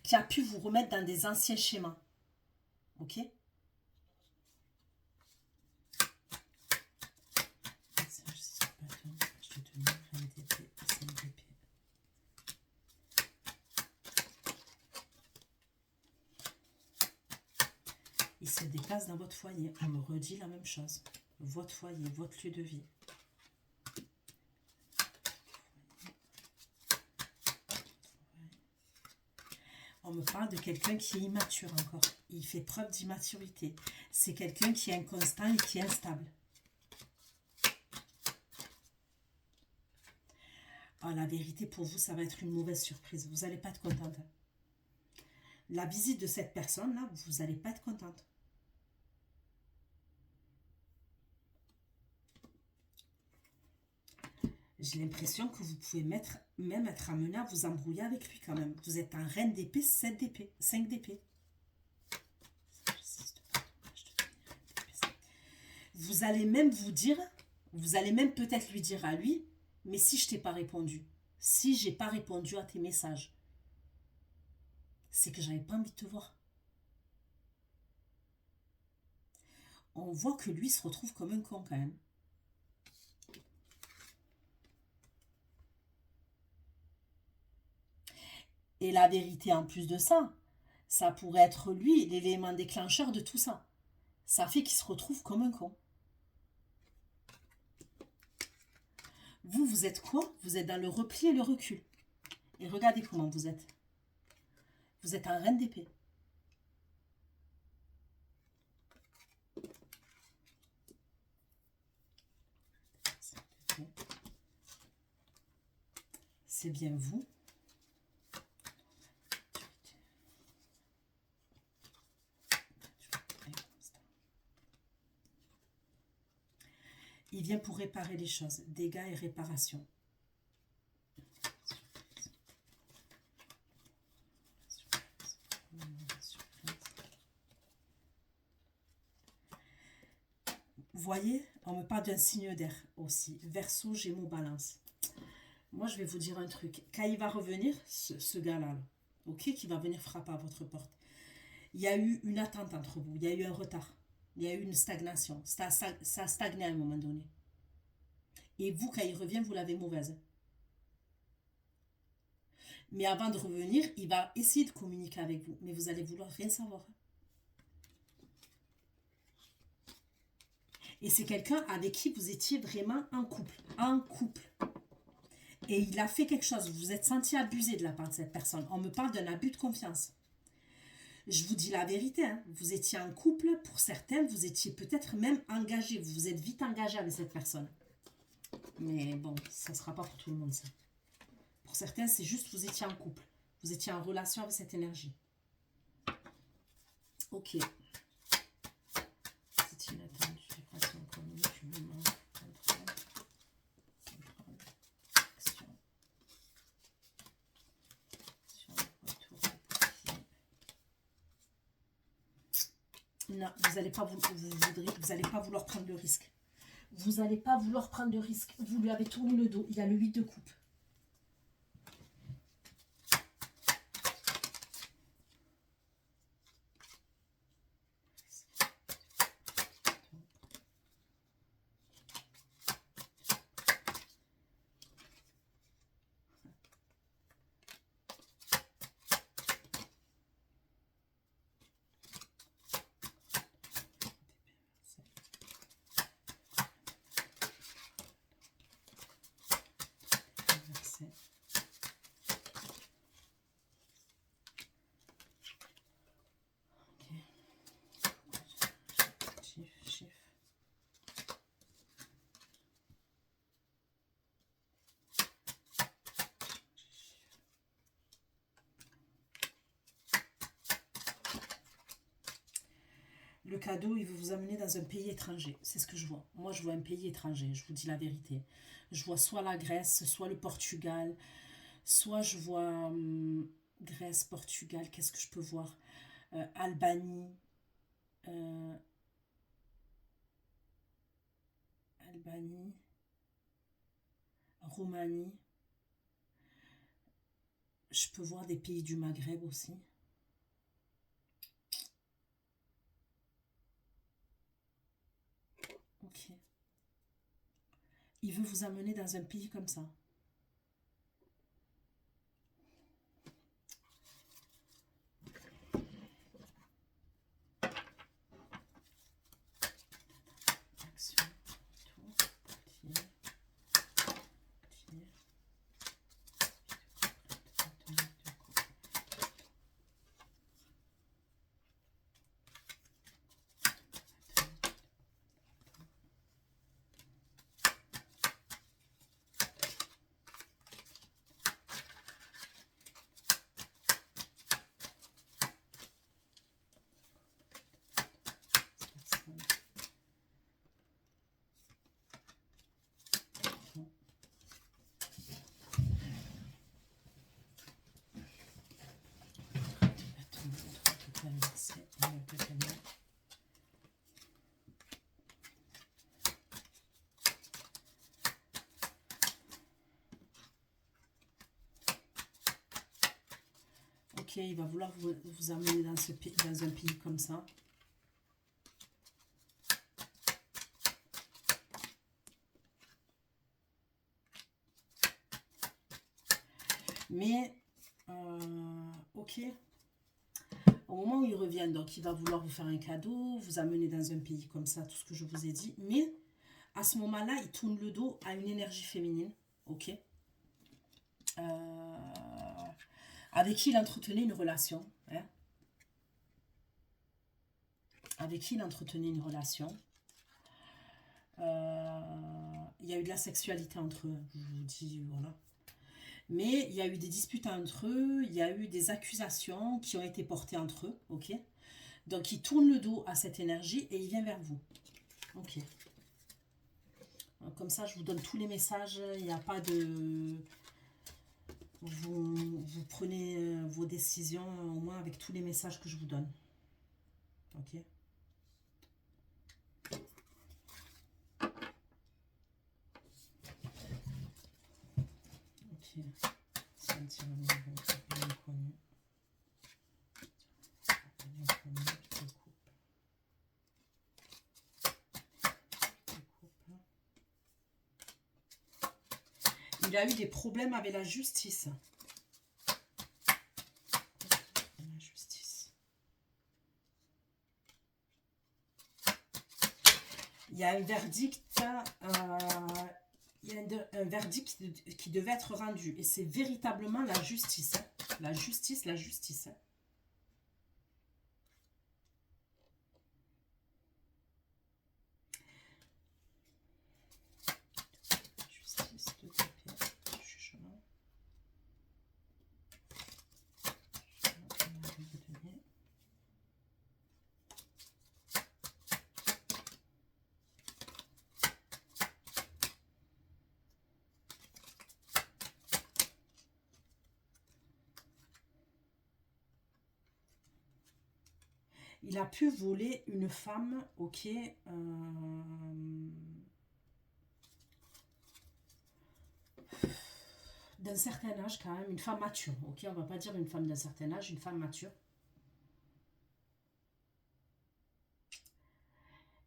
qui a pu vous remettre dans des anciens schémas. Ok? Il se déplace dans votre foyer. On me redit la même chose. Votre foyer, votre lieu de vie. On me parle de quelqu'un qui est immature encore. Il fait preuve d'immaturité. C'est quelqu'un qui est inconstant et qui est instable. Ah, la vérité, pour vous, ça va être une mauvaise surprise. Vous n'allez pas être contente. La visite de cette personne-là, vous n'allez pas être contente. J'ai l'impression que vous pouvez même être amené à vous embrouiller avec lui quand même. Vous êtes un reine d'épée, 7 d'épée, 5 d'épée. Vous allez même vous dire, vous allez même peut-être lui dire à lui, mais si je t'ai pas répondu, si j'ai pas répondu à tes messages, c'est que j'avais pas envie de te voir. On voit que lui se retrouve comme un con quand même. Et la vérité en plus de ça, ça pourrait être lui l'élément déclencheur de tout ça. Ça fait qu'il se retrouve comme un con. Vous, vous êtes quoi? Vous êtes dans le repli et le recul. Et regardez comment vous êtes. Vous êtes un reine d'épée. C'est bien vous. Il vient pour réparer les choses. Dégâts et réparation. Vous voyez, on me parle d'un signe d'air aussi. Verseau, Gémeaux, Balance. Moi, je vais vous dire un truc. Quand il va revenir, ce gars-là, ok, qui va venir frapper à votre porte, il y a eu une attente entre vous. Il y a eu un retard. Il y a eu une stagnation. Ça a stagné à un moment donné. Et vous, quand il revient, vous l'avez mauvaise. Mais avant de revenir, il va essayer de communiquer avec vous. Mais vous allez vouloir rien savoir. Et c'est quelqu'un avec qui vous étiez vraiment un couple. Un couple. Et il a fait quelque chose. Vous vous êtes senti abusé de la part de cette personne. On me parle d'un abus de confiance. Je vous dis la vérité. Hein. Vous étiez un couple. Pour certains, vous étiez peut-être même engagé. Vous vous êtes vite engagé avec cette personne. Mais bon, ça ne sera pas pour tout le monde, ça. Pour certains, c'est juste vous étiez en couple. Vous étiez en relation avec cette énergie. Ok. C'est inattendu. Vibration connue. Cumulement. Contrôle. Contrôle. Action. Action. Retour. Non, vous n'allez pas, vous allez pas vouloir prendre le risque. Vous n'allez pas vouloir prendre de risque. Vous lui avez tourné le dos. Il y a le 8 de coupe. Le cadeau, il veut vous amener dans un pays étranger. C'est ce que je vois. Moi, je vois un pays étranger. Je vous dis la vérité. Je vois soit la Grèce, soit le Portugal, soit je vois Grèce, Portugal. Qu'est-ce que je peux voir? Albanie. euh, Albanie. Roumanie. Je peux voir des pays du Maghreb aussi. Ok. Il veut vous amener dans un pays comme ça. Action. Tour. Tir. Tir. Ok, il va vouloir vous amener dans un pays comme ça. Mais, ok, au moment où il revient, donc il va vouloir vous faire un cadeau, vous amener dans un pays comme ça, tout ce que je vous ai dit. Mais, à ce moment-là, il tourne le dos à une énergie féminine, ok, avec qui il entretenait une relation, hein, avec qui il entretenait une relation. Il y a eu de la sexualité entre eux, je vous dis, voilà. Mais il y a eu des disputes entre eux, il y a eu des accusations qui ont été portées entre eux, ok. Donc il tourne le dos à cette énergie et il vient vers vous, ok. Comme ça, je vous donne tous les messages, il n'y a pas de... Vous prenez vos décisions au moins avec tous les messages que je vous donne, ok. Ok, sentir le niveau, l'inconnu. Il a eu des problèmes avec la justice. Il y a un verdict, il y a un verdict qui devait être rendu. Et c'est véritablement la justice. Hein. La justice, la justice. Hein. Justice, deux papiers, jugement. Il a pu voler une femme, ok, d'un certain âge quand même, une femme mature, ok, on va pas dire une femme d'un certain âge, une femme mature.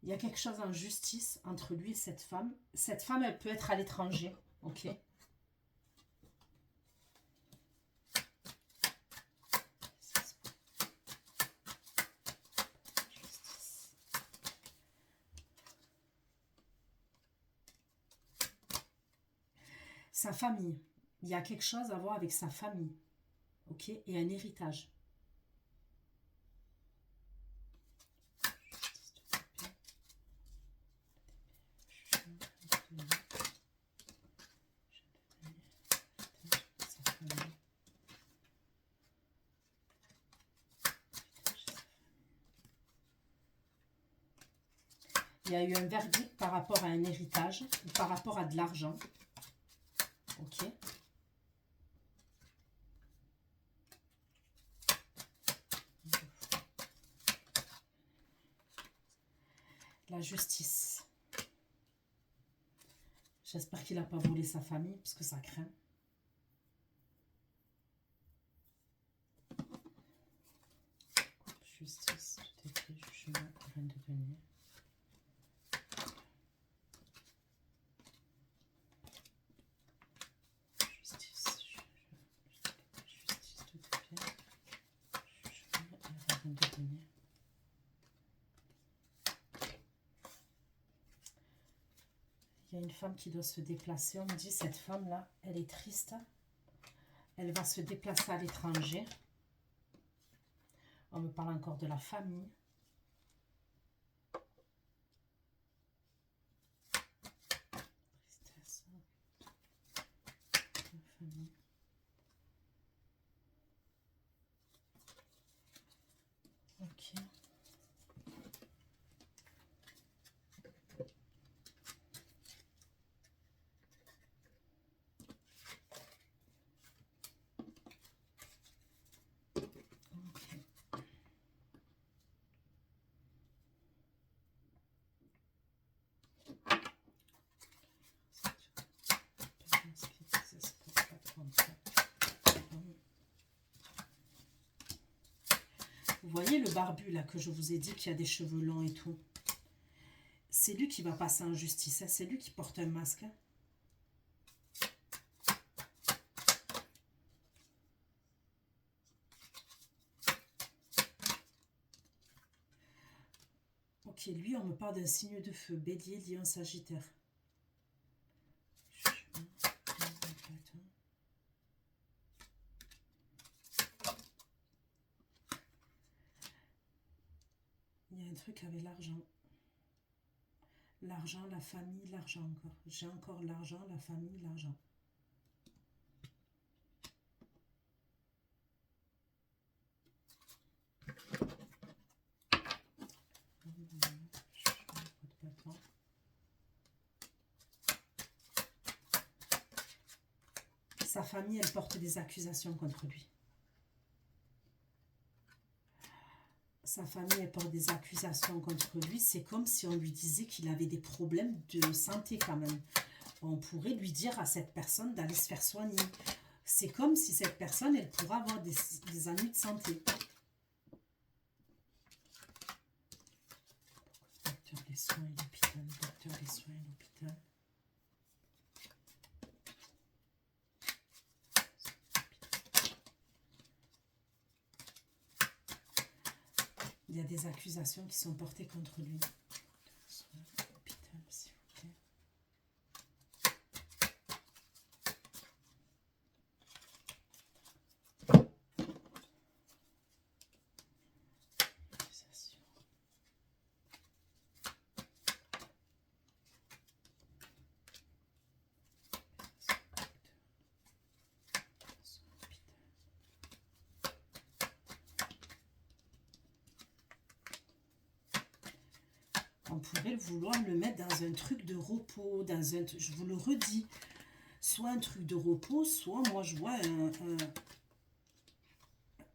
Il y a quelque chose en justice entre lui et cette femme. Cette femme, elle peut être à l'étranger, ok. Sa famille. Il y a quelque chose à voir avec sa famille. Ok. Et un héritage. Il y a eu un verdict par rapport à un héritage ou par rapport à de l'argent. Ok. La justice. J'espère qu'il n'a pas volé sa famille, parce que ça craint. Justice, tout écrit, jugement, reine de denier. Justice, tout écrit, jugement, reine de denier. Il y a une femme qui doit se déplacer. On me dit, cette femme-là, elle est triste. Elle va se déplacer à l'étranger. On me parle encore de la famille. Tristesse. La famille. Ok. Vous voyez le barbu là que je vous ai dit qui a des cheveux longs et tout. C'est lui qui va passer en justice. Hein. C'est lui qui porte un masque. Hein. Ok, lui, on me parle d'un signe de feu. Bélier, Lion, Sagittaire. Il y a un truc avec l'argent. L'argent, la famille, l'argent encore. J'ai encore l'argent, la famille, l'argent. Sa famille, elle porte des accusations contre lui. Sa famille, elle porte des accusations contre lui. C'est comme si on lui disait qu'il avait des problèmes de santé quand même. On pourrait lui dire à cette personne d'aller se faire soigner. C'est comme si cette personne, elle pourrait avoir des ennuis de santé. Docteur des soins et l'hôpital. Docteur des soins et l'hôpital. Il y a des accusations qui sont portées contre lui. on pourrait vouloir le mettre dans un truc de repos, dans un, je vous le redis, soit un truc de repos, soit moi je vois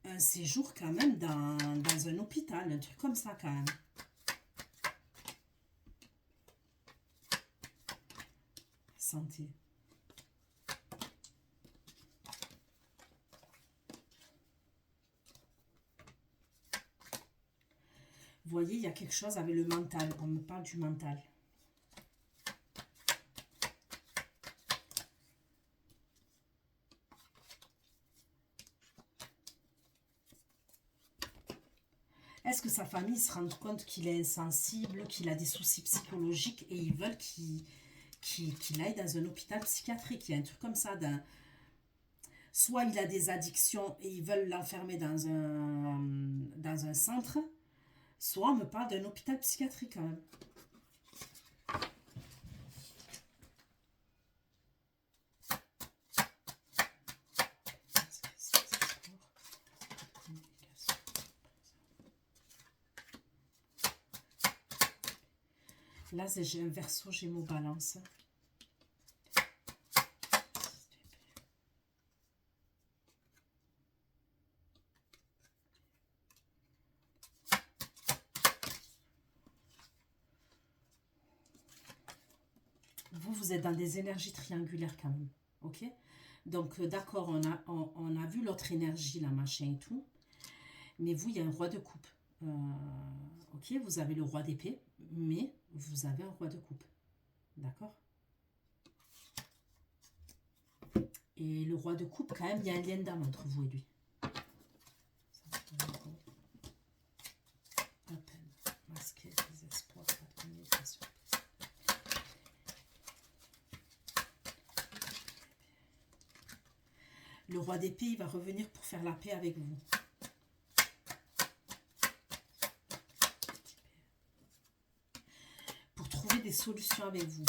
un séjour quand même dans un hôpital, un truc comme ça quand même. Santé. Vous voyez, il y a quelque chose avec le mental. On me parle du mental. Est-ce que sa famille se rend compte qu'il est insensible, qu'il a des soucis psychologiques et ils veulent qu'il aille dans un hôpital psychiatrique? Il y a un truc comme ça. Soit il a des addictions et ils veulent l'enfermer dans un centre, soit on me parle d'un hôpital psychiatrique quand même. Là, j'ai un verso Gémeaux Balance. Vous êtes dans des énergies triangulaires quand même. Ok? Donc, d'accord, on a vu l'autre énergie, la machin et tout. Mais vous, il y a un roi de coupe. Ok, vous avez le roi d'épée, mais vous avez un roi de coupe. D'accord? Et le roi de coupe, quand même, il y a un lien d'âme entre vous et lui. À peine masqué, désespoir, pas de communication. Le roi d'épée, il va revenir pour faire la paix avec vous. Pour trouver des solutions avec vous.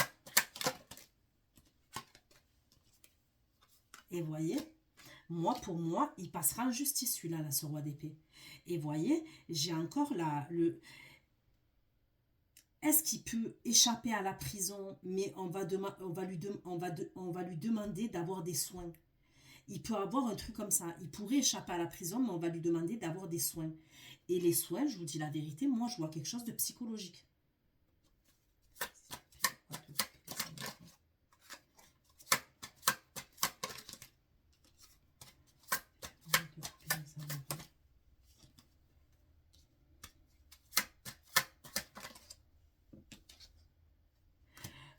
Et voyez, pour moi, il passera en justice celui-là, là, ce roi d'épée. Et voyez, j'ai encore est-ce qu'il peut échapper à la prison, mais on va lui demander d'avoir des soins. Il peut avoir un truc comme ça. Il pourrait échapper à la prison, mais on va lui demander d'avoir des soins. Et les soins, je vous dis la vérité, moi, je vois quelque chose de psychologique.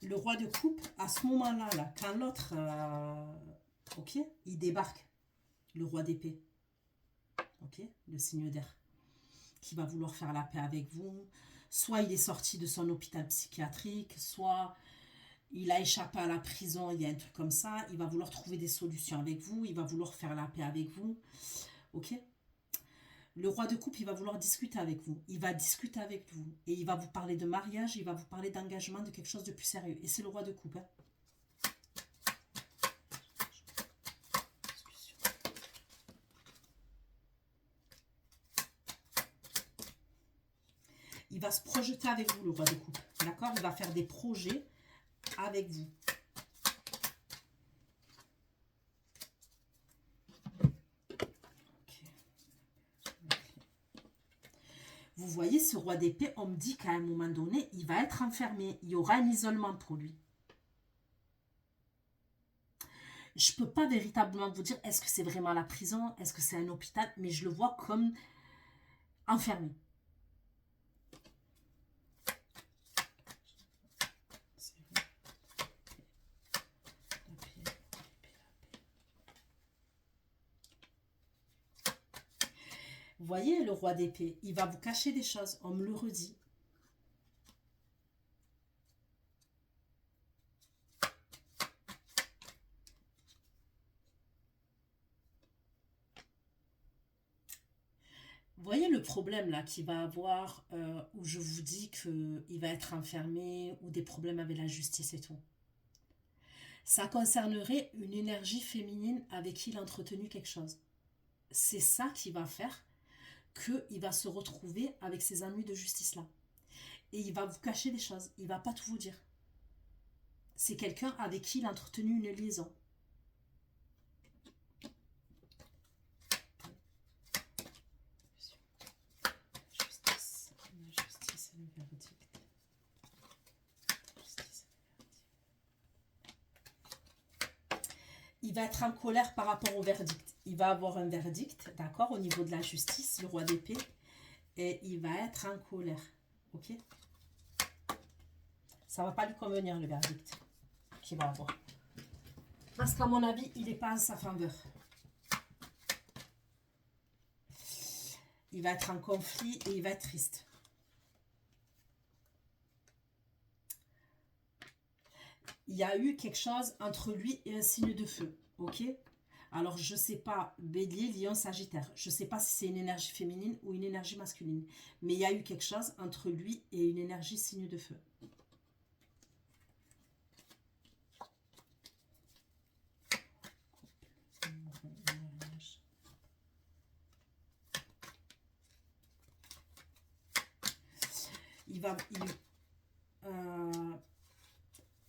Le roi de coupe, à ce moment-là, là, quand l'autre, ok, il débarque, le roi d'épée, ok, le signe d'air, qui va vouloir faire la paix avec vous. Soit il est sorti de son hôpital psychiatrique, soit il a échappé à la prison, il y a un truc comme ça, il va vouloir trouver des solutions avec vous, il va vouloir faire la paix avec vous, ok. Le roi de coupe, il va vouloir discuter avec vous. Il va discuter avec vous. Et il va vous parler de mariage, il va vous parler d'engagement, de quelque chose de plus sérieux. Et c'est le roi de coupe. Hein. Il va se projeter avec vous, le roi de coupe. D'accord? Il va faire des projets avec vous. Vous voyez, ce roi d'épée, on me dit qu'à un moment donné, il va être enfermé. Il y aura un isolement pour lui. Je ne peux pas véritablement vous dire est-ce que c'est vraiment la prison, est-ce que c'est un hôpital, mais je le vois comme enfermé. Vous voyez, le roi d'épée, il va vous cacher des choses, on me le redit. Vous voyez le problème là qu'il va avoir, où je vous dis qu'il va être enfermé, ou des problèmes avec la justice et tout. Ça concernerait une énergie féminine avec qui il a entretenu quelque chose. C'est ça qui va faire qu'il va se retrouver avec ces ennuis de justice là. Et il va vous cacher des choses. Il va pas tout vous dire. C'est quelqu'un avec qui il a entretenu une liaison. Justice. La justice et le verdict. Justice et le verdict. Il va être en colère par rapport au verdict. Il va avoir un verdict, d'accord, au niveau de la justice, le roi d'épée. Et il va être en colère. Ok? Ça ne va pas lui convenir, le verdict qu'il va avoir. Parce qu'à mon avis, il n'est pas en sa faveur. Il va être en conflit et il va être triste. Il y a eu quelque chose entre lui et un signe de feu. Ok? Alors, je ne sais pas, Bélier, Lion, Sagittaire. Je ne sais pas si c'est une énergie féminine ou une énergie masculine. Mais il y a eu quelque chose entre lui et une énergie signe de feu.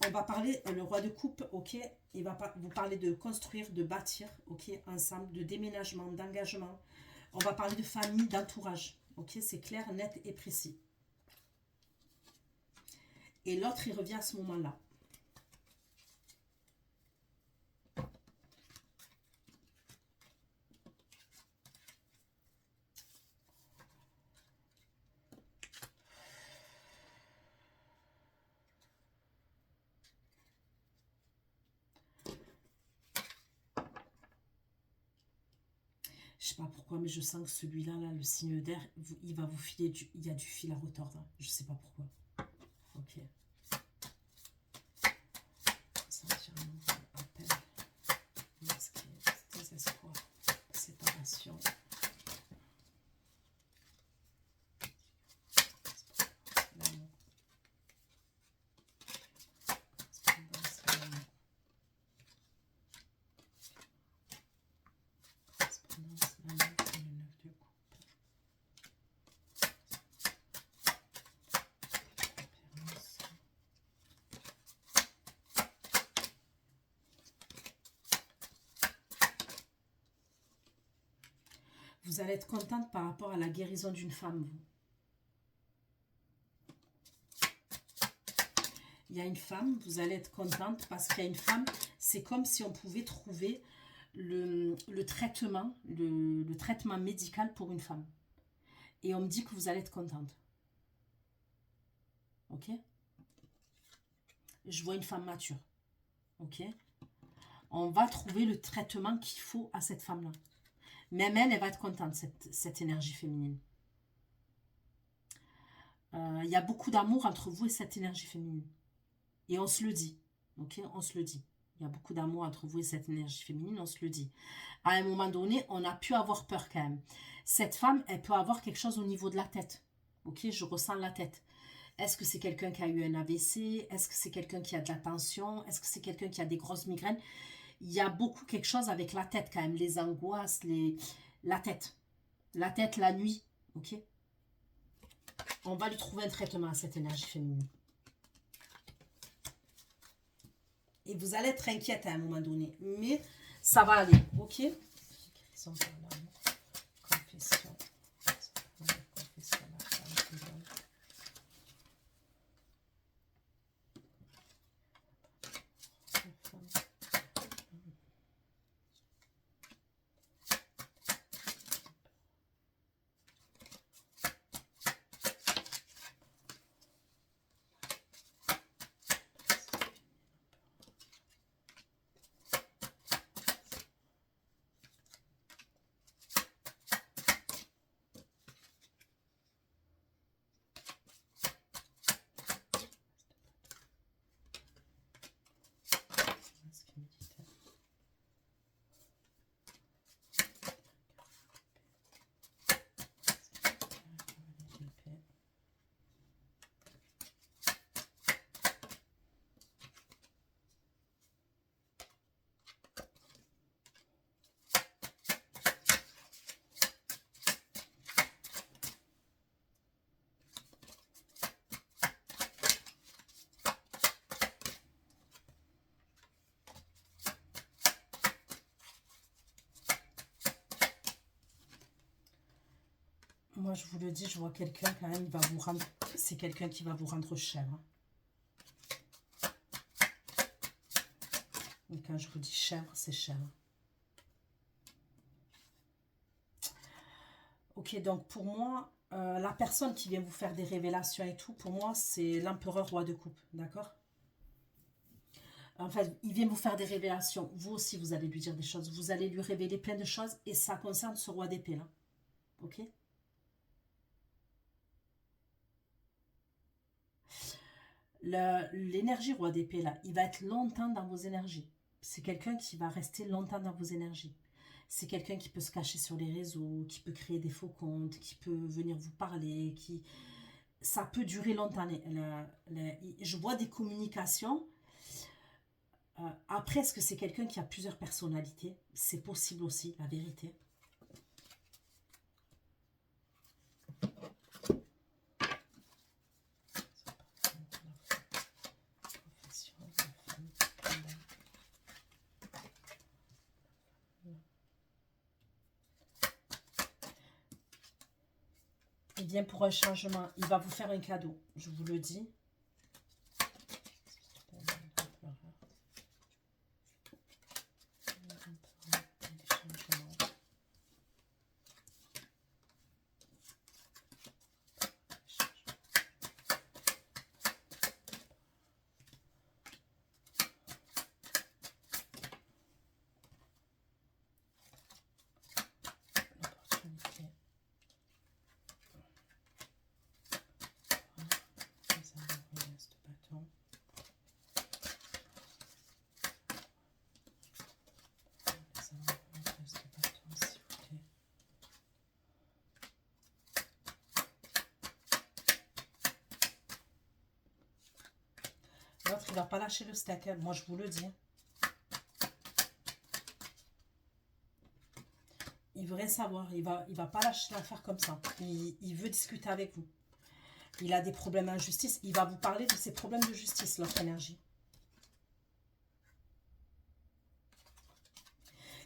On va parler, le roi de coupe, ok, il va vous parler de construire, de bâtir, ok, ensemble, de déménagement, d'engagement. On va parler de famille, d'entourage, ok, c'est clair, net et précis. Et l'autre, il revient à ce moment-là. Je sais pas pourquoi, mais je sens que celui-là, là, le signe d'air, il va vous filer il y a du fil à retordre. Je sais pas pourquoi. Ok. Sentir un appel, masqué, désespoir, séparation. L'amour. Correspondance, l'amour. Correspondance, l'amour et le 9 de coupe. Préférence. Vous allez être contente par rapport à la guérison d'une femme, vous. Il y a une femme, vous allez être contente parce qu'il y a une femme, c'est comme si on pouvait trouver le traitement, le traitement médical pour une femme. Et on me dit que vous allez être contente. Ok? Je vois une femme mature. Ok? On va trouver le traitement qu'il faut à cette femme-là. Même elle va être contente, cette énergie féminine. Il y a beaucoup d'amour entre vous et cette énergie féminine. Et on se le dit. Ok? On se le dit. Il y a beaucoup d'amour entre vous et cette énergie féminine, on se le dit. À un moment donné, on a pu avoir peur quand même. Cette femme, elle peut avoir quelque chose au niveau de la tête. Ok? Je ressens la tête. Est-ce que c'est quelqu'un qui a eu un AVC? Est-ce que c'est quelqu'un qui a de la tension? Est-ce que c'est quelqu'un qui a des grosses migraines? Il y a beaucoup quelque chose avec la tête quand même. Les angoisses, la tête. La tête, la nuit. Ok? On va lui trouver un traitement à cette énergie féminine. Et vous allez être inquiète à un moment donné. Mais ça va aller. Ok? Confession. Confession. Moi, je vous le dis, je vois quelqu'un quand même, il va vous rendre... C'est quelqu'un qui va vous rendre cher. Hein. Et quand je vous dis cher, c'est cher. Ok, donc pour moi, la personne qui vient vous faire des révélations et tout, pour moi, c'est l'empereur roi de coupe, d'accord? En fait, il vient vous faire des révélations. Vous aussi, vous allez lui dire des choses. Vous allez lui révéler plein de choses et ça concerne ce roi d'épée là. Ok? L'énergie roi d'épée là, il va être longtemps dans vos énergies. C'est quelqu'un qui va rester longtemps dans vos énergies. C'est quelqu'un qui peut se cacher sur les réseaux, qui peut créer des faux comptes, qui peut venir vous parler, qui... Ça peut durer longtemps. Je vois des communications. Après, est-ce que c'est quelqu'un qui a plusieurs personnalités? C'est possible aussi, la vérité. Il vient pour un changement. Il va vous faire un cadeau, je vous le dis. L'autre, il va pas lâcher le steak, hein. Moi je vous le dis. Il veut rien savoir, il va pas lâcher l'affaire comme ça. Il veut discuter avec vous. Il a des problèmes en justice, il va vous parler de ses problèmes de justice, l'autre énergie.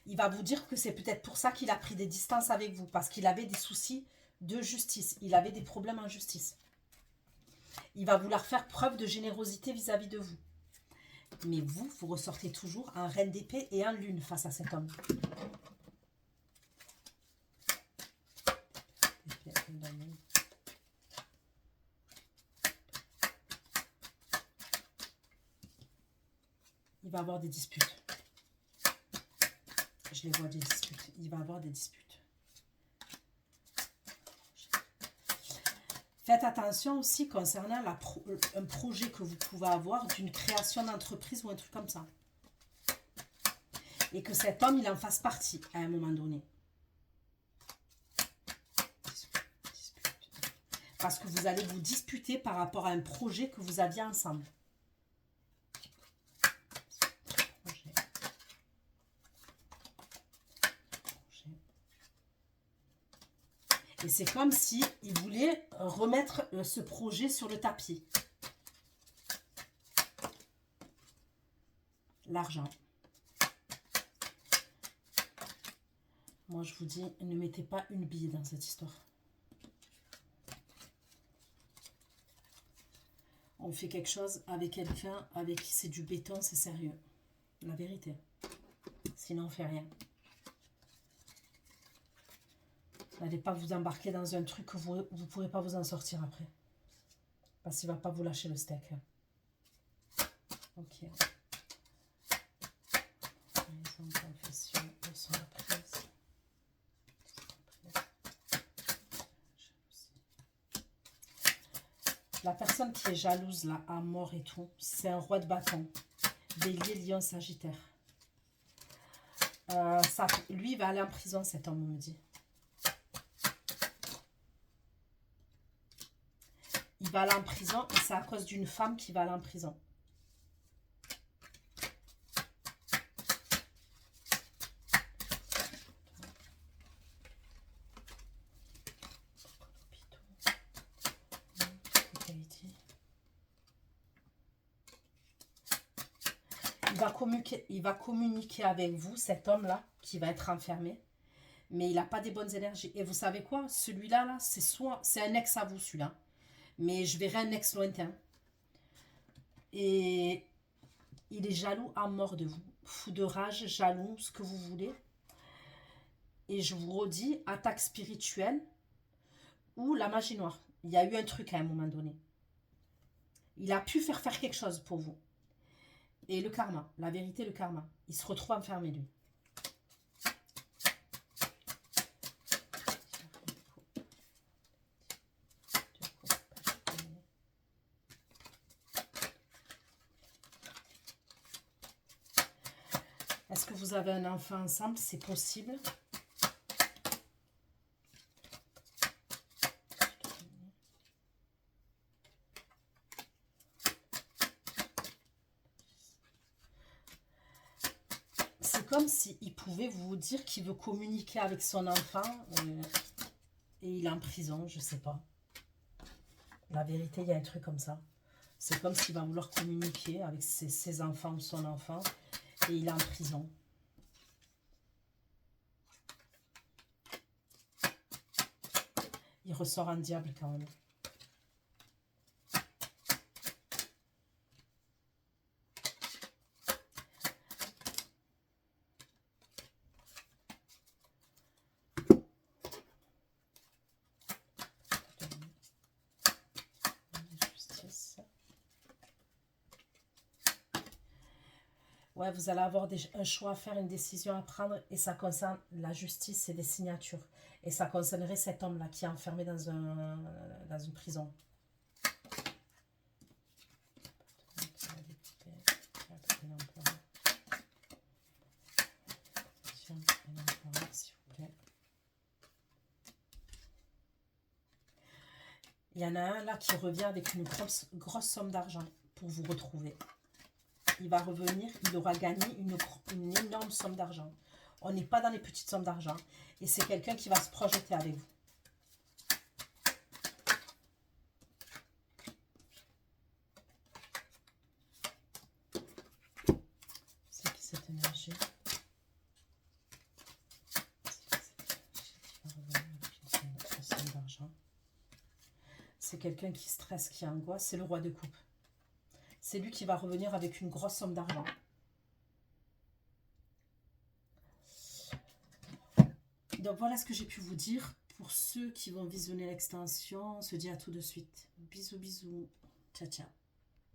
Il va vous dire que c'est peut-être pour ça qu'il a pris des distances avec vous, parce qu'il avait des soucis de justice, il avait des problèmes en justice. Il va vouloir faire preuve de générosité vis-à-vis de vous. Mais vous, vous ressortez toujours un reine d'épée et un lune face à cet homme. Il va avoir des disputes. Je les vois, des disputes. Il va avoir des disputes. Faites attention aussi concernant un projet que vous pouvez avoir d'une création d'entreprise ou un truc comme ça. Et que cet homme, il en fasse partie à un moment donné. Parce que vous allez vous disputer par rapport à un projet que vous aviez ensemble. Et c'est comme si il voulait remettre ce projet sur le tapis. L'argent. Moi, je vous dis, ne mettez pas une bille dans cette histoire. On fait quelque chose avec quelqu'un avec qui c'est du béton, c'est sérieux. La vérité. Sinon, on fait rien. N'allez pas vous embarquer dans un truc que vous ne pourrez pas vous en sortir après. Parce qu'il ne va pas vous lâcher le steak. Ok. Confession, leçon apprise. La personne qui est jalouse, là, à mort et tout, c'est un roi de bâton. Bélier, lion, sagittaire. Lui, il va aller en prison, cet homme, on me dit. Il va aller en prison et c'est à cause d'une femme qui va aller en prison. Il va communiquer avec vous, cet homme-là, qui va être enfermé. mais il n'a pas des bonnes énergies. Et vous savez quoi? Celui-là, là, c'est un ex à vous, celui-là. Mais je verrai un ex lointain. Et il est jaloux à mort de vous. Fou de rage, jaloux, ce que vous voulez. Et je vous redis, attaque spirituelle ou la magie noire. Il y a eu un truc à un moment donné. Il a pu faire quelque chose pour vous. Et le karma, la vérité, le karma. Il se retrouve enfermé, lui. Est-ce que vous avez un enfant ensemble? C'est possible. C'est comme s'il pouvait vous dire qu'il veut communiquer avec son enfant et il est en prison, je sais pas. La vérité, il y a un truc comme ça. C'est comme s'il va vouloir communiquer avec ses enfants ou son enfant et il est en prison. Il ressort un diable quand même. Ouais, vous allez avoir un choix à faire, une décision à prendre et ça concerne la justice et des signatures. Et ça concernerait cet homme-là qui est enfermé dans une prison. Il y en a un là qui revient avec une grosse somme d'argent pour vous retrouver. Il va revenir, il aura gagné une énorme somme d'argent. On n'est pas dans les petites sommes d'argent. Et c'est quelqu'un qui va se projeter avec vous. C'est qui cette énergie? C'est quelqu'un qui stresse, qui angoisse. C'est le roi de coupe. C'est lui qui va revenir avec une grosse somme d'argent. Donc voilà ce que j'ai pu vous dire. Pour ceux qui vont visionner l'extension, on se dit à tout de suite. Bisous, bisous. Ciao, ciao.